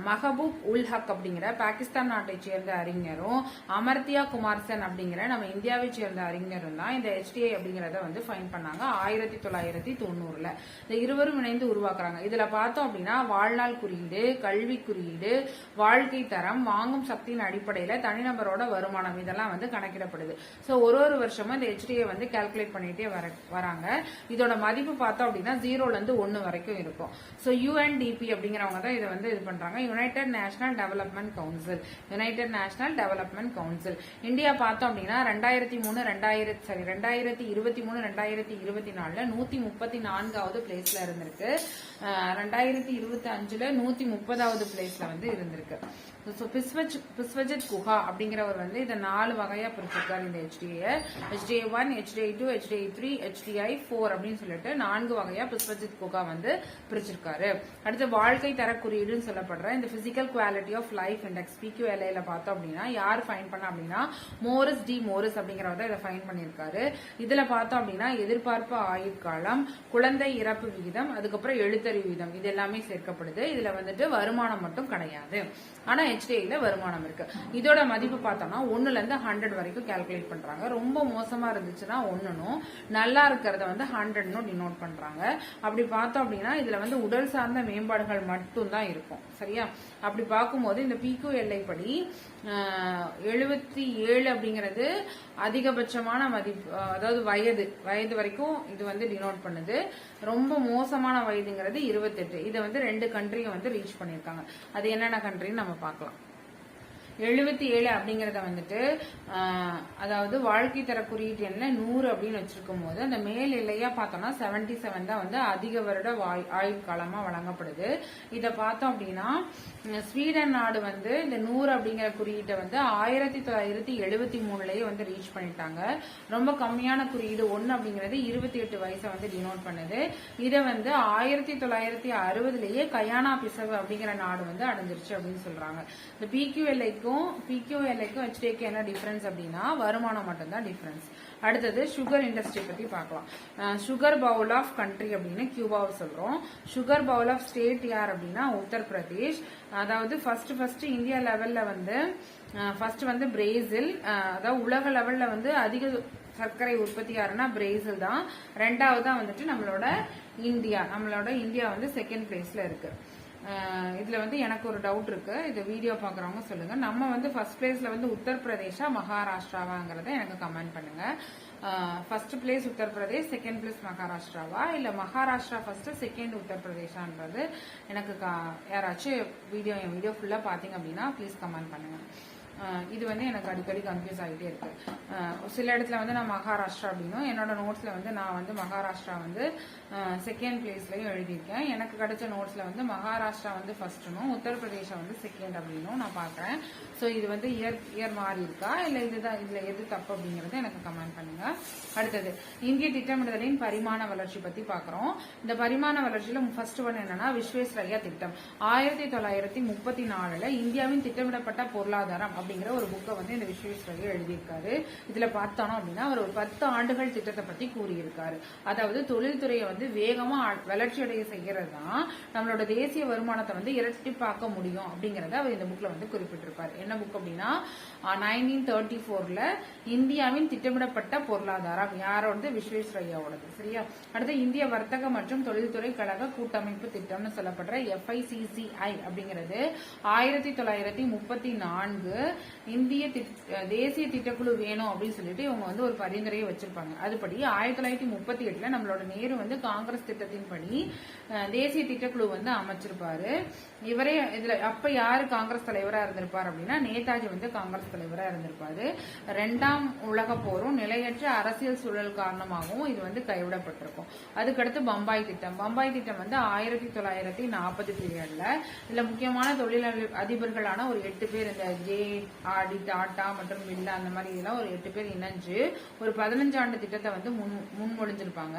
மஹபூப் உல் ஹக் அப்படிங்கிற பாகிஸ்தான் நாட்டை சேர்ந்த அறிஞரும் அமர்த்தியா குமார் சென் அப்படிங்கிற நம்ம இந்தியாவை சேர்ந்த அறிஞர் தான் இந்த HDI அப்படிங்கறத வந்து ஃபைன் பண்ணாங்க 1990. இந்த இருவரும் இணைந்து உருவாக்குறாங்க. இதுல பார்த்தோம் அப்படின்னா வாழ்நாள் குறியீடு, கல்வி குறியீடு, வாழ்க்கை தரம், வாங்கும் சக்தியின் அடிப்படையில தனிநபரோட வருமானம் இதெல்லாம் வந்து கணக்கிடப்படுது. சோ ஒரு வருஷமும் இந்த HDI வந்து கால்குலேட் பண்ணிட்டே வராங்க. இதோட மதிப்பு பார்த்தோம் அப்படின்னா 0ல இருந்து 1 வரைக்கும் இருக்கும். சோ UNDP அப்படிங்கிறவங்க தான் இதை வந்து இது பண்றாங்க. United national development council. India பார்த்தோம் அப்படின்னா 2023-2024 134வது பிளேஸ்ல இருந்திருக்கு. 2025ல 130வது பிளேஸ்ல வந்து இருந்திருக்கு. பிஸ்வஜித் குஹா அப்படிங்கிறவர் வந்து இதை 4 வகையா பிரிச்சிருக்காரு இந்த HDI 1, HDI 2, HDI 3, HDI 4 அப்படின்னு சொல்லிட்டு 4 வகையா பிஸ்வஜித் குஹா வந்து பிரிச்சிருக்காரு. அடுத்து வாழ்க்கை தர குறியீடுன்னு சொல்லப்படுற இந்த physical quality of life index PQLA பார்த்தோம் அப்படின்னா யார் ஃபைன் பண்ண அப்படின்னா மோரிஸ் அப்படிங்கிறவர் இதை ஃபைன் பண்ணிருக்காரு. இதுல பார்த்தோம் அப்படின்னா எதிர்பார்ப்பு ஆயுட்காலம், குழந்தை இறப்பு விகிதம், அதுக்கப்புறம் எழுத்தறிவு விகிதம் இது எல்லாமே சேர்க்கப்படுது. இதுல வந்துட்டு வருமானம் மட்டும் கிடையாது. ஆனா HDIல வருமானம் இருக்கு. இதோட மதிப்பு பார்த்தோம்னா 1ல இருந்து 100 வரைக்கும் கால்குலேட் பண்றாங்க. ரொம்ப மோசமா இருந்துச்சுன்னா 1னும், நல்லா இருக்கிறத வந்து 100னும் டினோட் பண்றாங்க. அப்படி பார்த்தோம் அப்படின்னா இதுல வந்து உடல் சார்ந்த மேம்பாடுகள் மட்டும் தான் இருக்கும். சரியா? அப்படி பார்க்கும்போது இந்த PQLA படி 77 அப்படிங்கிறது அதிகபட்சமான மதிப்பு, அதாவது வயது வரைக்கும் இது வந்து டினோட் பண்ணுது. ரொம்ப மோசமான வயதுங்கிறது 28. இதை வந்து 2 கண்ட்ரியும் வந்து ரீச் பண்ணிருக்காங்க. அது என்னென்ன கண்ட்ரின்னு நம்ம பார்க்கலாம். 77 அப்படிங்கறத வந்துட்டு அதாவது வாழ்க்கை தர குறியீட்டு எண்ல 100 அப்படின்னு வச்சிருக்கும் போது அந்த மேல் எல்லையா பார்த்தோம்னா 77 தான் வந்து அதிக வருட ஆயுட்காலமா வழங்கப்படுது. இத பார்த்தோம் அப்படின்னா ஸ்வீடன் நாடு வந்து இந்த 100 அப்படிங்கிற குறியீட்டை வந்து 1973லயே வந்து ரீச் பண்ணிட்டாங்க. ரொம்ப கம்மியான குறியீடு 1 அப்படிங்கிறது 28 வயசை வந்து டினோட் பண்ணுது. இதை வந்து 1960லயே கயானா பிசவு அப்படிங்கிற நாடு வந்து அடைஞ்சிருச்சு அப்படின்னு சொல்றாங்க. இந்த PQLAக்கும் HDIக்கும் என்ன டிஃபரன்ஸ் அப்படின்னா வருமானம் மட்டும்தான் டிஃபரன்ஸ். அடுத்தது சுகர் இண்டஸ்ட்ரி பத்தி பார்க்கலாம். சுகர் பவுல் ஆஃப் கண்ட்ரி அப்படின்னு கியூபாவை சொல்றோம். சுகர் பவுல் ஆஃப் ஸ்டேட் யார் அப்படின்னா உத்தரப்பிரதேஷ். அதாவது ஃபர்ஸ்ட் இந்தியா லெவல்ல வந்து ஃபர்ஸ்ட் வந்து பிரேசில், அதாவது உலக லெவல்ல வந்து அதிக சர்க்கரை உற்பத்தி யாருன்னா பிரேசில் தான். 2வது தான் வந்துட்டு நம்மளோட இந்தியா வந்து செகண்ட் பிளேஸ்ல இருக்கு. இதுல வந்து எனக்கு ஒரு டவுட் இருக்கு, இது வீடியோ பாக்குறவங்க சொல்லுங்க. நம்ம வந்து ஃபர்ஸ்ட் பிளேஸ்ல வந்து உத்தரப்பிரதேஷா மகாராஷ்டிராவாங்கிறத எனக்கு கமெண்ட் பண்ணுங்க. First place Uttar Pradesh, second place மகாராஷ்டிராவா இல்ல மகாராஷ்டிரா ஃபர்ஸ்ட் செகண்ட் உத்தரப்பிரதேஷான்றது எனக்கு யாராச்சும் என் வீடியோ ஃபுல்லா பாத்தீங்க அப்படின்னா ப்ளீஸ் கமெண்ட் பண்ணுங்க. இது வந்து எனக்கு அடிக்கடி கன்ஃபியூஸ் ஆகிட்டே இருக்கு. சில இடத்துல வந்து நான் மகாராஷ்டிரா அப்படின்னும் என்னோட நோட்ஸ்ல வந்து நான் வந்து மகாராஷ்டிரா வந்து செகண்ட் பிளேஸ்லயும் எழுதியிருக்கேன். எனக்கு கிடைச்ச நோட்ஸ்ல வந்து மகாராஷ்டிரா வந்து ஃபர்ஸ்ட்னும் உத்தரப்பிரதேசம் வந்து செகண்ட் அப்படின்னும் நான் பாக்குறேன். ஸோ இது வந்து இயர் மாறி இருக்கா இல்ல இதுல எது தப்பு அப்படிங்கறத எனக்கு கமெண்ட் பண்ணுங்க. அடுத்தது இந்திய திட்டமிடுதலின் பரிமாண வளர்ச்சி பத்தி பாக்குறோம். இந்த பரிமாண வளர்ச்சியில ஃபர்ஸ்ட் ஒன் என்னன்னா விஸ்வேஸ்வரய்யா திட்டம். 1934ல இந்தியாவின் திட்டமிடப்பட்ட பொருளாதாரம் அப்படிங்கிற ஒரு புக்கை வந்து இந்த விஸ்வேஸ்வரய்யா எழுதியிருக்காரு. இதுல பார்த்தோம் அப்படின்னா அவர் ஒரு 10 ஆண்டுகள் திட்டத்தை பத்தி கூறியிருக்காரு. அதாவது தொழில்துறையை வந்து வேகமா வளர்ச்சி அடைய செய்யறது தான் நம்மளோட தேசிய வருமானத்தை வந்து இரட்டிப்பாக்க முடியும் அப்படிங்கறத அவர் இந்த புக்ல வந்து குறிப்பிட்டிருப்பாரு. என்ன புக் அப்படின்னா 1934ல இந்தியாவின் திட்டமிடப்பட்ட பொருளாதாரம் யாரோட விஸ்வேஸ்வரய்யாவோடது. சரியா? அடுத்து இந்திய வர்த்தக மற்றும் தொழில்துறை கழக கூட்டமைப்பு திட்டம்னு சொல்லப்படுற FICCI அப்படிங்கிறது 1934 இந்திய தேசிய திட்டக்குழு வேணும் அப்படின்னு சொல்லிட்டு இவங்க வந்து ஒரு பரிந்துரையை வச்சிருப்பாங்க. அதுபடி 1938ல நம்மளோட நேரு வந்து காங்கிரஸ் திட்டத்தின்படி தேசிய திட்டக்குழு வந்து அமைச்சிருப்பாரு. இவரே இதுல அப்ப யாரு காங்கிரஸ் தலைவரா இருந்திருப்பார் அப்படின்னா நேதாஜி வந்து காங்கிரஸ் தலைவரா இருந்திருப்பாரு. 2ஆம் உலக போரும் நிலையற்ற அரசியல் சூழல் காரணமாகவும் இது வந்து கைவிடப்பட்டிருக்கும். அதுக்கடுத்து பம்பாய் திட்டம் வந்து 1940 பீரியட்ல இதுல முக்கியமான தொழில் அதிபர்களான ஒரு 8 பேர் இந்த JRD டாடா மற்றும் பிர்லா அந்த மாதிரி இதெல்லாம் ஒரு 8 பேர் இணைஞ்சு ஒரு 15 ஆண்டு திட்டத்தை வந்து முன்மொழிஞ்சிருப்பாங்க.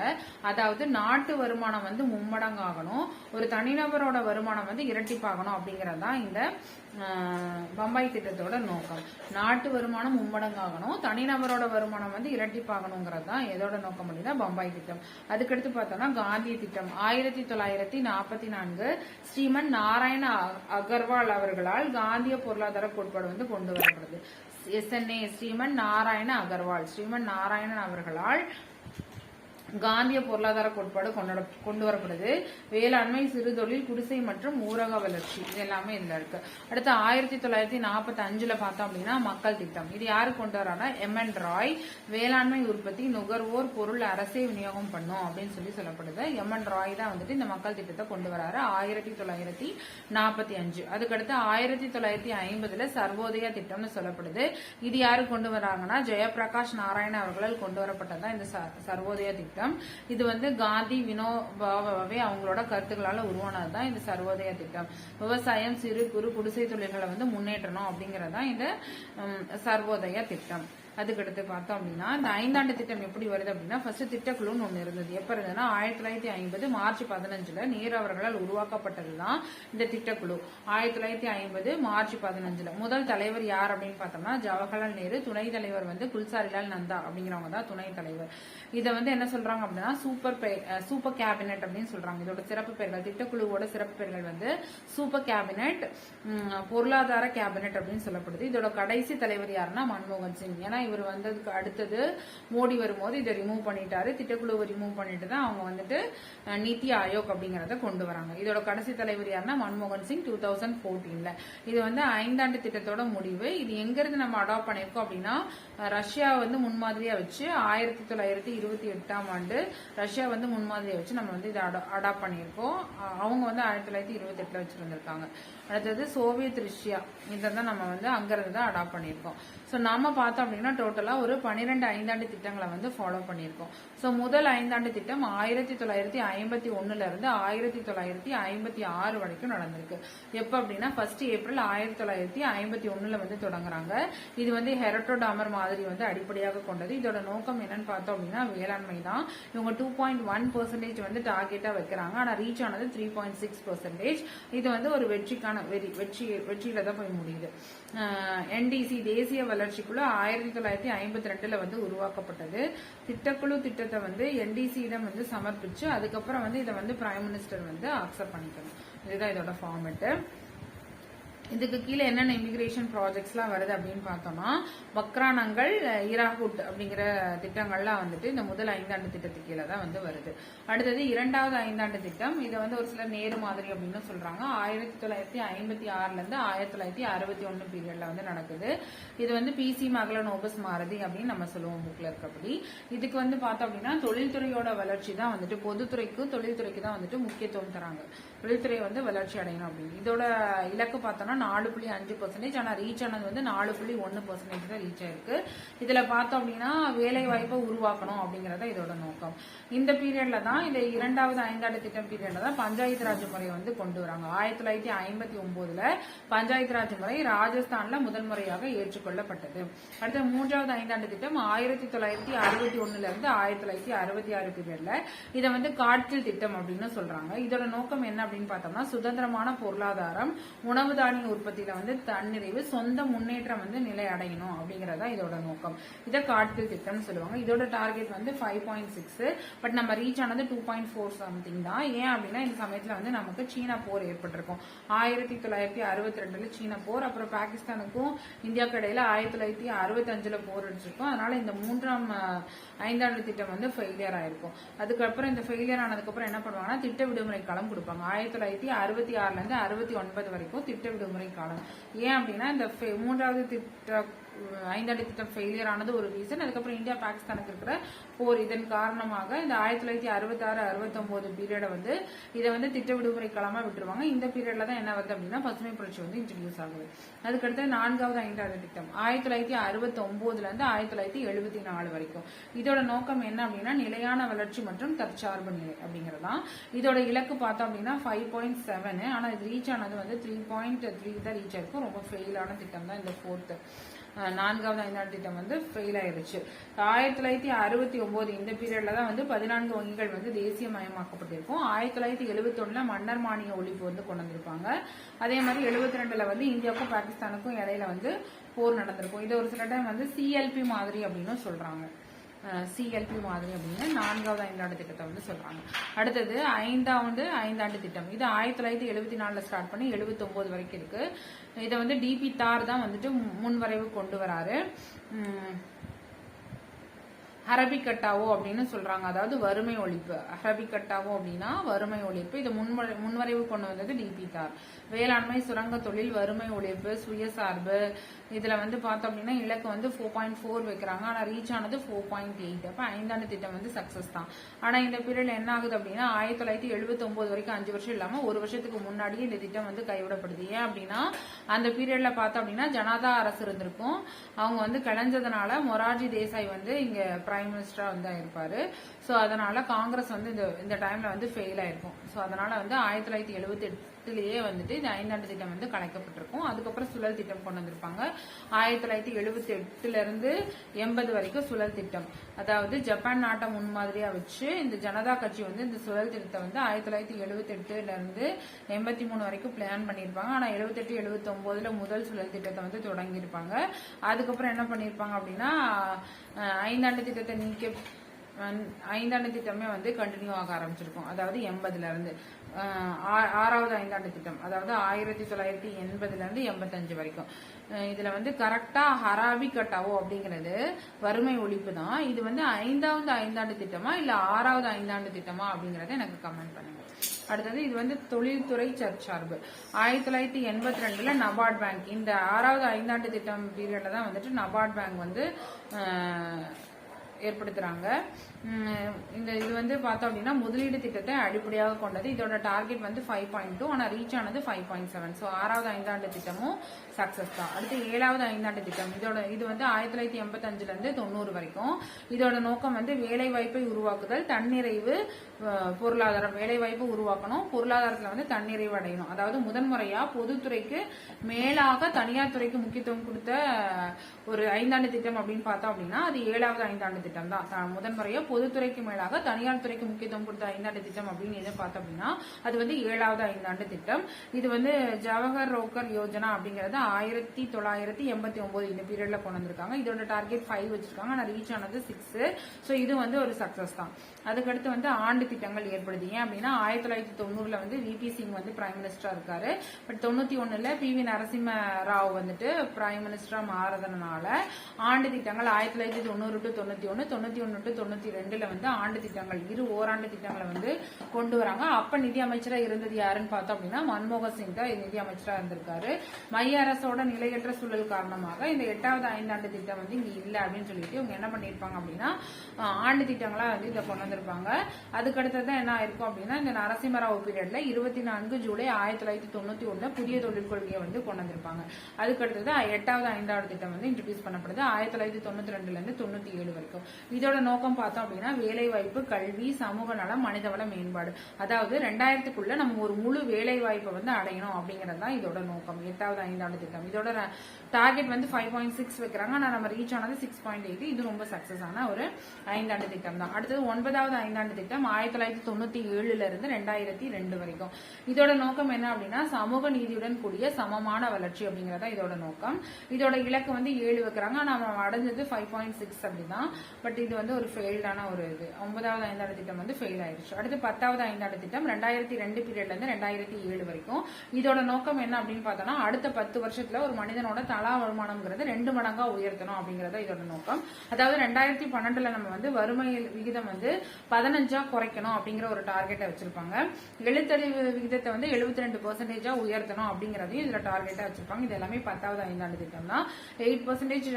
அதாவது நாட்டு வருமானம் வந்து மும்மடங்காகணும், ஒரு தனிநபரோட வருமானம் வந்து இரட்டிப்பாகணும் அப்படிங்கறதுதான் இந்த பம்பாய் திட்டத்தோட நோக்கம். நாட்டு வருமானம் மும்மடங்காகணும், தனிநபரோட வருமானம் வந்து இரட்டிப்பாகணுங்கிறது தான் எதோட நோக்கம் அப்படின்னா பம்பாய் திட்டம். அதுக்கடுத்து பார்த்தோம்னா காந்திய திட்டம் 1944 ஸ்ரீமன் நாராயண அகர்வால் அவர்களால் காந்திய பொருளாதார கோட்பாடு வந்து கொண்டு வரப்படுது. SNA ஸ்ரீமன் நாராயண அகர்வால், ஸ்ரீமன் நாராயணன் அவர்களால் காந்திய பொருளாதார கோட்பாடு கொண்டு வரப்படுது. வேளாண்மை, சிறுதொழில், குடிசை மற்றும் ஊரக வளர்ச்சி இது எல்லாமே இதுல இருக்கு. அடுத்து 1945 பார்த்தோம் அப்படின்னா மக்கள் திட்டம். இது யாரு கொண்டு வரானா, MN ராய். வேளாண்மை உற்பத்தி, நுகர்வோர் பொருள் அரசே விநியோகம் பண்ணும் அப்படின்னு சொல்லப்படுது. MN ராய் தான் வந்துட்டு இந்த மக்கள் திட்டத்தை கொண்டு வராரு 1945. அதுக்கடுத்து 1950 சர்வோதயா திட்டம்னு சொல்லப்படுது. இது யாரு கொண்டு வராங்கன்னா ஜெயபிரகாஷ் நாராயண அவர்களால் கொண்டு வரப்பட்டதான் இந்த சர்வோதயா திட்டம். இது வந்து காந்தி, வினோபாவே அவங்களோட கருத்துக்களால உருவானதுதான் இந்த சர்வோதய திட்டம். விவசாயம், சிறு குறு குடிசை தொழில்களை வந்து முன்னேற்றணும் அப்படிங்கறதான் இந்த சர்வோதய திட்டம். அதுக்கடுத்து பார்த்தோம் அப்படின்னா இந்த 5 ஆண்டு திட்டம் எப்படி வருது அப்படின்னா, ஃபர்ஸ்ட் திட்டக்குழுன்னு ஒண்ணு இருந்தது. எப்ப இருந்ததுன்னா 1950 மார்ச் 15 நேரு அவர்களால் உருவாக்கப்பட்டதுதான் இந்த திட்டக்குழு. 1950 மார்ச் 15 முதல் தலைவர் யார் அப்படின்னு பார்த்தோம்னா ஜவஹர்லால் நேரு. துணை தலைவர் வந்து குல்சாரிலால் நந்தா அப்படிங்கிறவங்க தான் துணை தலைவர். இதை வந்து என்ன சொல்றாங்க அப்படின்னா சூப்பர் கேபினெட் அப்படின்னு சொல்றாங்க. இதோட சிறப்பு பெயர்கள், திட்டக்குழுவோட சிறப்பு பெயர்கள் வந்து சூப்பர் கேபினெட், பொருளாதார கேபினெட் அப்படின்னு சொல்லப்படுது. இதோட கடைசி தலைவர் யாருன்னா மன்மோகன் சிங். ஏன்னா இவர் வந்ததுக்கு அடுத்தது மோடி வரும்போது இதை ரிமூவ் பண்ணிட்டாரு. திட்டக்குழுவை ரிமூவ் பண்ணிட்டு தான் அவங்க வந்துட்டு நிதி ஆயோக் அப்படிங்கறத கொண்டு வராங்க. இதோட கடைசி தலைவர் யாருன்னா மன்மோகன் சிங் 2014. இது வந்து 5 ஆண்டு திட்டத்தோட முடிவு. இது எங்க இருந்து நம்ம அடாப்ட் பண்ணிருக்கோம் அப்படின்னா ரஷ்யா வந்து முன்மாதிரியா வச்சு 1928ஆம் ஆண்டு ரஷ்யா வந்து முன்மாதிரியா வச்சு நம்ம வந்து இதை அடாப்ட் பண்ணியிருக்கோம். அவங்க வந்து 1928 வச்சிருந்திருக்காங்க. அடுத்தது சோவியத் ரஷ்யா, இதான் நம்ம வந்து அங்கிருந்து தான் அடாப்ட் பண்ணியிருக்கோம். ஸோ நம்ம பார்த்தோம் அப்படின்னா டோட்டலா ஒரு 12 5ஆண்டு திட்டங்களை வந்து ஃபாலோ பண்ணியிருக்கோம். ஸோ முதல் 5ஆண்டு திட்டம் 1951 இருந்து 1956 வரைக்கும் நடந்திருக்கு. எப்ப அப்படின்னா 1 ஏப்ரல் 1951 வந்து தொடங்குறாங்க. இது வந்து ஹெரட்டோடாமர் மாதிரி வந்து அடிப்படையாக கொண்டது. இதோட நோக்கம் என்னன்னு பார்த்தோம் அப்படின்னா வேளாண்மை தான். இவங்க 2.1% வந்து டார்கெட்டா வைக்கிறாங்க. ஆனா ரீச் ஆனது 3.6%. இது வந்து ஒரு வெற்றியில தான் போய் முடியுது. NDC தேசிய வளர்ச்சிக்குழு 1952 வந்து உருவாக்கப்பட்டது. திட்டக்குழு திட்டத்தை வந்து NDC இடம் வந்து சமர்ப்பிச்சு அதுக்கப்புறம் வந்து இதை வந்து பிரைம் மினிஸ்டர் வந்து அக்செப்ட் பண்ணிக்கணும். இதுதான் இதோட ஃபார்மேட். இதுக்கு கீழே என்னென்ன இமிகிரேஷன் ப்ராஜெக்ட்ஸ் எல்லாம் வருது அப்படின்னு பார்த்தோம்னா பக்ரானங்கள், ஈராகுட் அப்படிங்கிற திட்டங்கள்லாம் வந்துட்டு இந்த முதல் 5ஆண்டு திட்டத்துக்கு கீழே தான் வந்து வருது. அடுத்தது 2வது 5ஆண்டு திட்டம். இதை வந்து ஒரு சிலர் நேரு மாதிரி அப்படின்னு சொல்றாங்க. 1956 இருந்து 1961 பீரியட்ல வந்து நடக்குது. இது வந்து PC மகளனோபஸ் மாரதி அப்படின்னு நம்ம சொல்லுவோம் புக்ல இருக்கப்படி. இதுக்கு வந்து பார்த்தோம் அப்படின்னா தொழில்துறையோட வளர்ச்சி தான் வந்துட்டு தொழில்துறைக்கு தான் வந்துட்டு முக்கியத்துவம் தராங்க. தொழில்துறை வந்து வளர்ச்சி அடையணும் அப்படின்னு. இதோட இலக்கு பார்த்தோம்னா 4.5%. ஆனா ரீச் ஆனது வந்து 4.1% தான் ரீச் ஆயிருக்கு. இதுல பார்த்தோம் அப்படின்னா வேலை வாய்ப்பை உருவாக்கணும் அப்படிங்கறத இதோட நோக்கம். இந்த பீரியட்ல தான் இந்த 2வது 5ஆண்டு திட்டம் பீரியட்ல தான் பஞ்சாயத்து ராஜ் முறை வந்து கொண்டு வராங்க. 1959 பஞ்சாயத்து ராஜ் முறை ராஜஸ்தான்ல முதல் முறையாக ஏற்றுக்கொள்ளப்பட்டது. அடுத்த 3வது 5ஆண்டு திட்டம் 1961 இருந்து 1966 பீரியட்ல இதை வந்து காட்கில் திட்டம் அப்படின்னு சொல்றாங்க. இதோட நோக்கம் என்ன அப்படின்னு பார்த்தோம்னா சுதந்திரமான பொருளாதாரம், உணவு தானிய உற்பத்தியில வந்து தன்னிறைவு, சொந்த முன்னேற்றம் வந்து நிலை அடையணும் அப்படிங்கறதா இதோட நோக்கம். இதை காட்கில் திட்டம்னு சொல்லுவாங்க. இதோட டார்கெட் வந்து 5.6. பட் நம்ம ரீச் ஆனது 2.4 சம்திங் தான். ஏன் அப்படின்னா இந்த சமயத்துல வந்து நமக்கு சீனா போர் ஏற்பட்டிருக்கும். 1962 சீனா போர், அப்புறம் பாகிஸ்தானுக்கும் இந்தியாவுக்கு இடையில 1965 போர் அடிச்சிருக்கும். அதனால இந்த 3ஆம் 5ஆண்டு திட்டம் வந்து ஃபெயிலியர் ஆயிருக்கும். அதுக்கப்புறம் இந்த ஃபெயிலியர் ஆனதுக்கு அப்புறம் என்ன பண்ணுவாங்கன்னா திட்ட விடுமுறை காலம் கொடுப்பாங்க. 1966 இருந்து 69 வரைக்கும் திட்ட விடுமுறை காலம். ஏன் அப்படின்னா இந்த 3வது 5ஆண்டு திட்டம் ஃபெயிலியர் ஆனது ஒரு ரீசன். அதுக்கப்புறம் இந்தியா பாகிஸ்தானுக்கு இருக்கிற போர், இதன் காரணமாக இந்த 1966-69 பீரியட வந்து இதை வந்து திட்ட விடுமுறை காலமா விட்டுருவாங்க. இந்த பீரியட்ல தான் என்ன வருது அப்படின்னா பசுமை புரட்சி வந்து இன்ட்ரடியூஸ் ஆகுது. அதுக்கடுத்து 4வது 5ஆண்டு திட்டம் 1969 இருந்து 1974 வரைக்கும். இதோட நோக்கம் என்ன அப்படின்னா நிலையான வளர்ச்சி மற்றும் தற்சார்பு நிலை அப்படிங்கறதான். இதோட இலக்கு பார்த்தோம் அப்படின்னா 5.7. ஆனா இது ரீச் ஆனது வந்து 3.3 தான் ரீச் ஆயிருக்கும். ரொம்ப ஃபெயிலான திட்டம் தான் இந்த 4வது 5ஆண்டு திட்டம் வந்து ஃபெயில் ஆயிருச்சு. 1969 இந்த பீரியட்ல தான் வந்து 14 வங்கிகள் வந்து தேசியமயமாக்கப்பட்டிருக்கும். 1971 மன்னர் மானிய ஒழிப்பு வந்து கொண்டு வந்திருப்பாங்க. அதே மாதிரி 72 வந்து இந்தியாவுக்கும் பாகிஸ்தானுக்கும் இடையில வந்து போர் நடந்திருக்கும். இது ஒரு சில டைம் வந்து CLP மாதிரி அப்படின்னு சொல்றாங்க. CLP மாதிரி அப்படின்னு 4வது ஐந்தாண்டு திட்டத்தை வந்து சொல்றாங்க. அடுத்தது 5வது ஐந்தாண்டு திட்டம். இது 1974 ஸ்டார்ட் பண்ணி 79 வரைக்கும் இருக்கு. இதை வந்து DP தார் தான் வந்துட்டு முன்வரைவு கொண்டு வராரு. அரபிக்கட்டாவோ அப்படின்னு சொல்றாங்க, அதாவது வறுமை ஒழிப்பு. அரபிக்கட்டாவோ அப்படின்னா வறுமை ஒழிப்பு. இதை முன்வரைவு கொண்டு வந்தது DP தார். வேளாண்மை, சுரங்க தொழில், வறுமை ஒழிப்பு, சுயசார்பு. இதுல வந்து பார்த்தோம் அப்படின்னா இலக்கு வந்து 4.4 வைக்கிறாங்க, ஆனா ரீச் ஆனது 4.8. அப்ப ஐந்தாண்டு திட்டம் வந்து சக்சஸ் தான். ஆனா இந்த பீரியட்ல என்ன ஆகுது அப்படின்னா 1979 வரைக்கும் 5 வருஷம் இல்லாம ஒரு வருஷத்துக்கு முன்னாடியே இந்த திட்டம் வந்து கைவிடப்படுது. ஏன் அப்படின்னா அந்த பீரியட்ல பார்த்தோம் அப்படின்னா ஜனதா அரசு இருந்திருக்கும். அவங்க வந்து கலைஞ்சதுனால மொரார்ஜி தேசாய் வந்து இங்க பிரைம் மினிஸ்டரா வந்து இருப்பாரு. சோ அதனால காங்கிரஸ் வந்து இந்த டைம்ல வந்து ஃபெயில் ஆயிருக்கும். சோ அதனால வந்து 1978லயே வந்துட்டு இந்த ஐந்தாண்டு திட்டம் வந்து கலைக்கப்பட்டிருக்கும். அதுக்கப்புறம் சுழல் திட்டம் கொண்டு வந்திருப்பாங்க. 1978ல இருந்து 80 வரைக்கும் சுழல் திட்டம். அதாவது ஜப்பான் நாட்டை முன்மாதிரியா வச்சு இந்த ஜனதா கட்சி வந்து இந்த சுழல் திட்டத்தை வந்து 1978ல இருந்து 83 வரைக்கும் பிளான் பண்ணிருப்பாங்க. ஆனா 78, 79ல முதல் சுழல் திட்டத்தை வந்து தொடங்கியிருப்பாங்க. அதுக்கப்புறம் என்ன பண்ணிருப்பாங்க அப்படின்னா ஐந்தாண்டு திட்டத்தை ஐந்தாண்டு திட்டமே வந்து கண்டினியூ ஆக ஆரம்பிச்சிருக்கும். அதாவது 80ல இருந்து 6வது ஐந்தாண்டு திட்டம், அதாவது 1980ல இருந்து 85 வரைக்கும். இதுல வந்து கரெக்டா ஹராபி கட்டாவோ அப்படிங்கிறது வறுமை ஒழிப்பு தான். இது வந்து 5வது ஐந்தாண்டு திட்டமா இல்ல 6வது ஐந்தாண்டு திட்டமா அப்படிங்கறத எனக்கு கமெண்ட் பண்ணுங்க. அடுத்தது இது வந்து தொழில்துறை சற்சார்பு. 1982ல நபார்ட் பேங்க், இந்த 6வது ஐந்தாண்டு திட்டம் பீரியட்ல தான் வந்துட்டு நபார்ட் பேங்க் வந்து ஏற்படுத்துறாங்க. இது வந்து பார்த்தோம் அப்படின்னா முதலீடு திட்டத்தை அடிப்படையாக கொண்டது. இதோட டார்கெட் வந்து 5.2, ஆனா ரீச் ஆனது 5.7. ஸோ 6வது ஐந்தாண்டு திட்டமும் சக்சஸ் தான். அடுத்து 7வது ஐந்தாண்டு திட்டம். இது வந்து 1985ல இருந்து 90 வரைக்கும். இதோட நோக்கம் வந்து வேலை வாய்ப்பை உருவாக்குதல், தன்னிறைவு பொருளாதாரம். வேலை வாய்ப்பு உருவாக்கணும், பொருளாதாரத்துல வந்து தன்னிறைவு அடையணும். அதாவது முதன்முறையா பொதுத்துறைக்கு மேலாக தனியார் துறைக்கு முக்கியத்துவம் கொடுத்த ஒரு ஐந்தாண்டு திட்டம் அப்படின்னு பார்த்தோம் அப்படின்னா அது 7வது ஐந்தாண்டு திட்டம் தான். முதன்முறையா பொதுத்துறைக்கு மேலாக தனியார் துறைக்கு முக்கியத்துவம் கொடுத்த ஐந்தாண்டு திட்டம் அப்படின்னு எதை பார்த்தோம் அப்படின்னா அது வந்து 7வது ஐந்தாண்டு திட்டம். இது வந்து ஜவஹர் ரோக்கர் யோஜனா அப்படிங்கறது 1989 இந்த பீரியட்ல கொண்டு வந்திருக்காங்க. இதோட டார்கெட் 5 வச்சிருக்காங்க, ஆனா ரீச் ஆனது 6. சோ இது வந்து ஒரு சக்சஸ் தான். அதுக்கடுத்து வந்து ஆண்டு திட்டங்கள் ஏற்படுது. ஏன் அப்படின்னா 1990ல வந்து VP சிங் வந்து பிரைம் மினிஸ்டரா இருக்காரு. பட் 91ல PV நரசிம்ம ராவ் வந்துட்டு பிரைம் மினிஸ்டரா மாறதுனால ஆண்டு திட்டங்கள் 1990 to 91, 91 to 92ல வந்து ஆண்டு திட்டங்கள் ஓராண்டு திட்டங்களை வந்து கொண்டு வராங்க. அப்ப நிதி அமைச்சரா இருந்தது யாருன்னு பார்த்தோம் அப்படின்னா மன்மோகன் சிங் தான் நிதி அமைச்சரா இருந்திருக்காரு. மைய அரசோட நிலையற்ற சூழல் காரணமாக இந்த 8வது ஐந்தாண்டு திட்டம் வந்து இங்க இல்ல அப்படின்னு சொல்லிட்டு இவங்க என்ன பண்ணிருப்பாங்க அப்படின்னா ஆண்டு திட்டங்களா வந்து இதை கொண்டு வந்திருப்பாங்க. அதுக்கடுத்ததான் என்ன ஆயிருக்கும் அப்படின்னா இந்த நரசிம்மராவ் பீரியட்ல 24 ஜூலை 1991 புதிய தொழில் கொள்கையை வந்து கொண்டு வந்திருப்பாங்க. அதுக்கடுத்தது 8வது ஐந்தாவது திட்டம் வந்து இன்ட்ரோடியூஸ் பண்ணப்படுது 1992ல இருந்து 97 வரைக்கும். இதோட நோக்கம் பார்த்தோம் அப்படின்னா வேலை வாய்ப்பு, கல்வி, சமூக நலம், மனிதவள மேம்பாடு. அதாவது 2000க்குள்ள நம்ம ஒரு முழு வேலை வாய்ப்பை வந்து அடையணும் அப்படிங்கறது தான் இதோட நோக்கம். 8வது ஐந்தாண்டு திட்டம் இதோட டார்கெட் வந்து 5.6 வைக்கிறாங்க, ஆனா நம்ம ரீச் ஆனது 6.8. இது ரொம்ப சக்சஸ் ஆன ஒரு ஐந்தாண்டு திட்டம் தான். அடுத்தது 9வது ஐந்தாண்டு திட்டம் 1997ல இருந்து 2002 வரைக்கும். இதோட நோக்கம் என்ன அப்படின்னா சமூக நீதியுடன் கூடிய சமமான வளர்ச்சி அப்படிங்கறதா இதோட நோக்கம். இதோட இலக்கு வந்து 7 வைக்கிறாங்க, ஆனா நம்ம அடைஞ்சது 5.6 அப்படிதான். பட் இது வந்து ஒரு ஃபெயில்டான ஒரு இது. 9வது ஐந்தாண்டு திட்டம் வந்து ஃபெயில் ஆயிடுச்சு. அடுத்து 10வது ஐந்தாண்டு திட்டம் 2002 பீரியட்ல இருந்து 2007 வரைக்கும். இதோட நோக்கம் என்ன அப்படின்னு பார்த்தோம்னா அடுத்த 10 வருஷத்துல ஒரு மனிதனோட தலா வருமானம்ங்கிறது 2 மடங்கா உயர்த்தணும் அப்படிங்கறத இதோட நோக்கம். அதாவது 2012ல நம்ம வந்து வறுமை விகிதம் வந்து 15 குறைக்கணும் அப்படிங்கிற ஒரு டார்கெட்டை வச்சிருப்பாங்க. எழுத்தறிவு விகிதத்தை வந்து 72% உயர்த்தணும் அப்படிங்கறதையும் இதுல டார்கெட்டா வச்சிருப்பாங்க. இது எல்லாமே 10வது ஐந்தாண்டு திட்டம் தான். 8%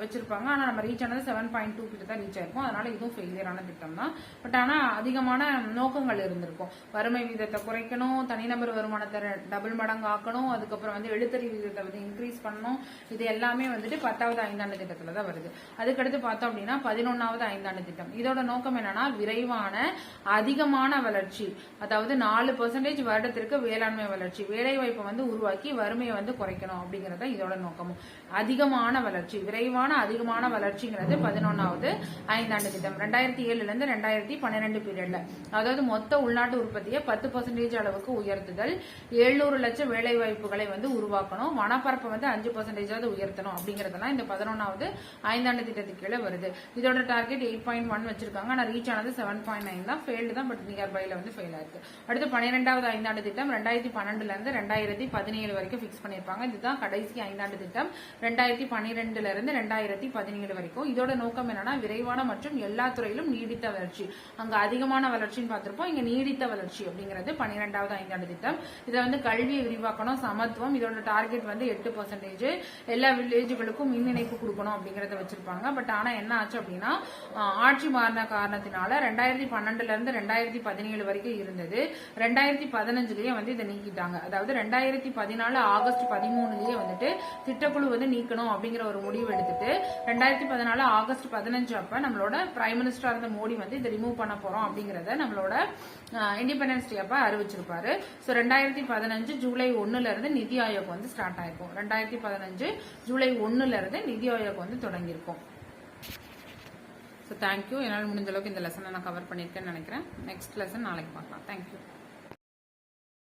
வச்சிருப்பாங்க, ஆனா நம்ம ரீச் ஆனது 7.2 கிட்ட தான் ரீச் ஆயிருக்கும். அதனால இதுவும் ஃபெயிலியரான திட்டம் தான். பட் ஆனா அதிகமான நோக்கங்கள் இருந்திருக்கும். வறுமை விகிதத்தை குறைக்கணும், தனிநபர் வருமானத்தை டபுள் மடங்கு ஆக்கணும், அதுக்கப்புறம் வந்து எழுத்தறிவு விகிதத்தை வந்து இன்க்ரீஸ் பண்ணணும். இது எல்லாமே வந்துட்டு 10வது ஐந்தாண்டு திட்டத்துல தான் வருது. அதுக்கடுத்து பார்த்தோம் அப்படின்னா 11வது ஐந்தாண்டு திட்டம். இதோட நோக்கம் என்னன்னா விரைவான அதிகமான வளர்ச்சி, அதாவது 4% வருடத்திற்கு வேளாண்மை வளர்ச்சி, வேலை வாய்ப்பை வந்து உருவாக்கி வறுமையை வந்து குறைக்கணும் அப்படிங்கறத இதோட நோக்கமும். அதிகமான வளர்ச்சி, விரைவான அதிகமான வளர்ச்சிங்கிறது 11வது. 11வது ஐந்தாண்டு திட்டம் 2007 இருந்து 2012 பீரியட்ல, அதாவது மொத்த உள்நாட்டு உற்பத்தியை 10% அளவுக்கு உயர்த்துதல், 700 லட்சம் வேலை வாய்ப்புகளை வந்து உருவாக்கணும், வனப்பரப்பை வந்து 5% உயர்த்தணும் அப்படிங்கறதெல்லாம் இந்த 11வது ஐந்தாண்டு திட்டத்துக்கு கீழே வருது. இதோட டார்கெட் 8.1 வச்சிருக்காங்க. ஆனா ரீச் ஆனது 7.9 தான், ஃபெயில்டு தான், பட் நியர் பைல வந்து ஃபெயில் ஆயிருக்கு. அடுத்து 12வது ஐந்தாண்டு திட்டம் 2012 இருந்து 2017 வரைக்கும் பிக்ஸ் பண்ணிருப்பாங்க. இதுதான் கடைசி ஐந்தாண்டு திட்டம் 2012 இருந்து 2017 வரைக்கும். இதோட நோக்கம் என்னன்னா விரைவான மற்றும் எல்லா துறையிலும் நீடித்த வளர்ச்சி. அங்க அதிகமான வளர்ச்சின்னு பார்த்திருப்போம், இங்க நீடித்த வளர்ச்சி அப்படிங்கிறது 12வது ஐந்தாண்டு திட்டம். இதை வந்து கல்வியை விரிவாக்கணும், சமத்துவம், இதோட டார்கெட் வந்து 8%, எல்லா வில்லேஜுகளுக்கும் மின் இணைப்பு கொடுக்கணும் அப்படிங்கறத வச்சிருப்பாங்க. பட் ஆனா என்ன ஆச்சு அப்படின்னா ஆட்சி மாறின காரணத்தினால 2012 இருந்து 2017 வரைக்கும் இருந்தது. 2015லயே வந்து இதை நீக்கிட்டாங்க. அதாவது 2014 ஆகஸ்ட் 13லயே வந்துட்டு திட்டக்குழு வந்து நீக்கணும் அப்படிங்கிற ஒரு முடிவு எடுத்துட்டு 2014 ஆகஸ்ட் 15 அப்ப நம்மளோட பிரைம் மினிஸ்டரா இருந்த மோடி வந்து இதை ரிமூவ் பண்ண போறோம் அப்படிங்கறத நம்மளோட இண்டிபெண்டன்ஸ் டே அப்ப அறிவிச்சிருப்பாரு. சோ 2015 ஜூலை 1ல இருந்து நிதி ஆயோக் வந்து ஸ்டார்ட் ஆயிருக்கும். 2015 ஜூலை 1ல இருந்து நிதி ஆயோக் வந்து தொடங்கியிருக்கும். So thank you. என்னால் முடிஞ்ச அளவுக்கு இந்த லெசனை நான் கவர் பண்ணியிருக்கேன்னு நினைக்கிறேன். நெக்ஸ்ட் லெசன் நாளைக்கு பார்க்கலாம். தேங்க்யூ.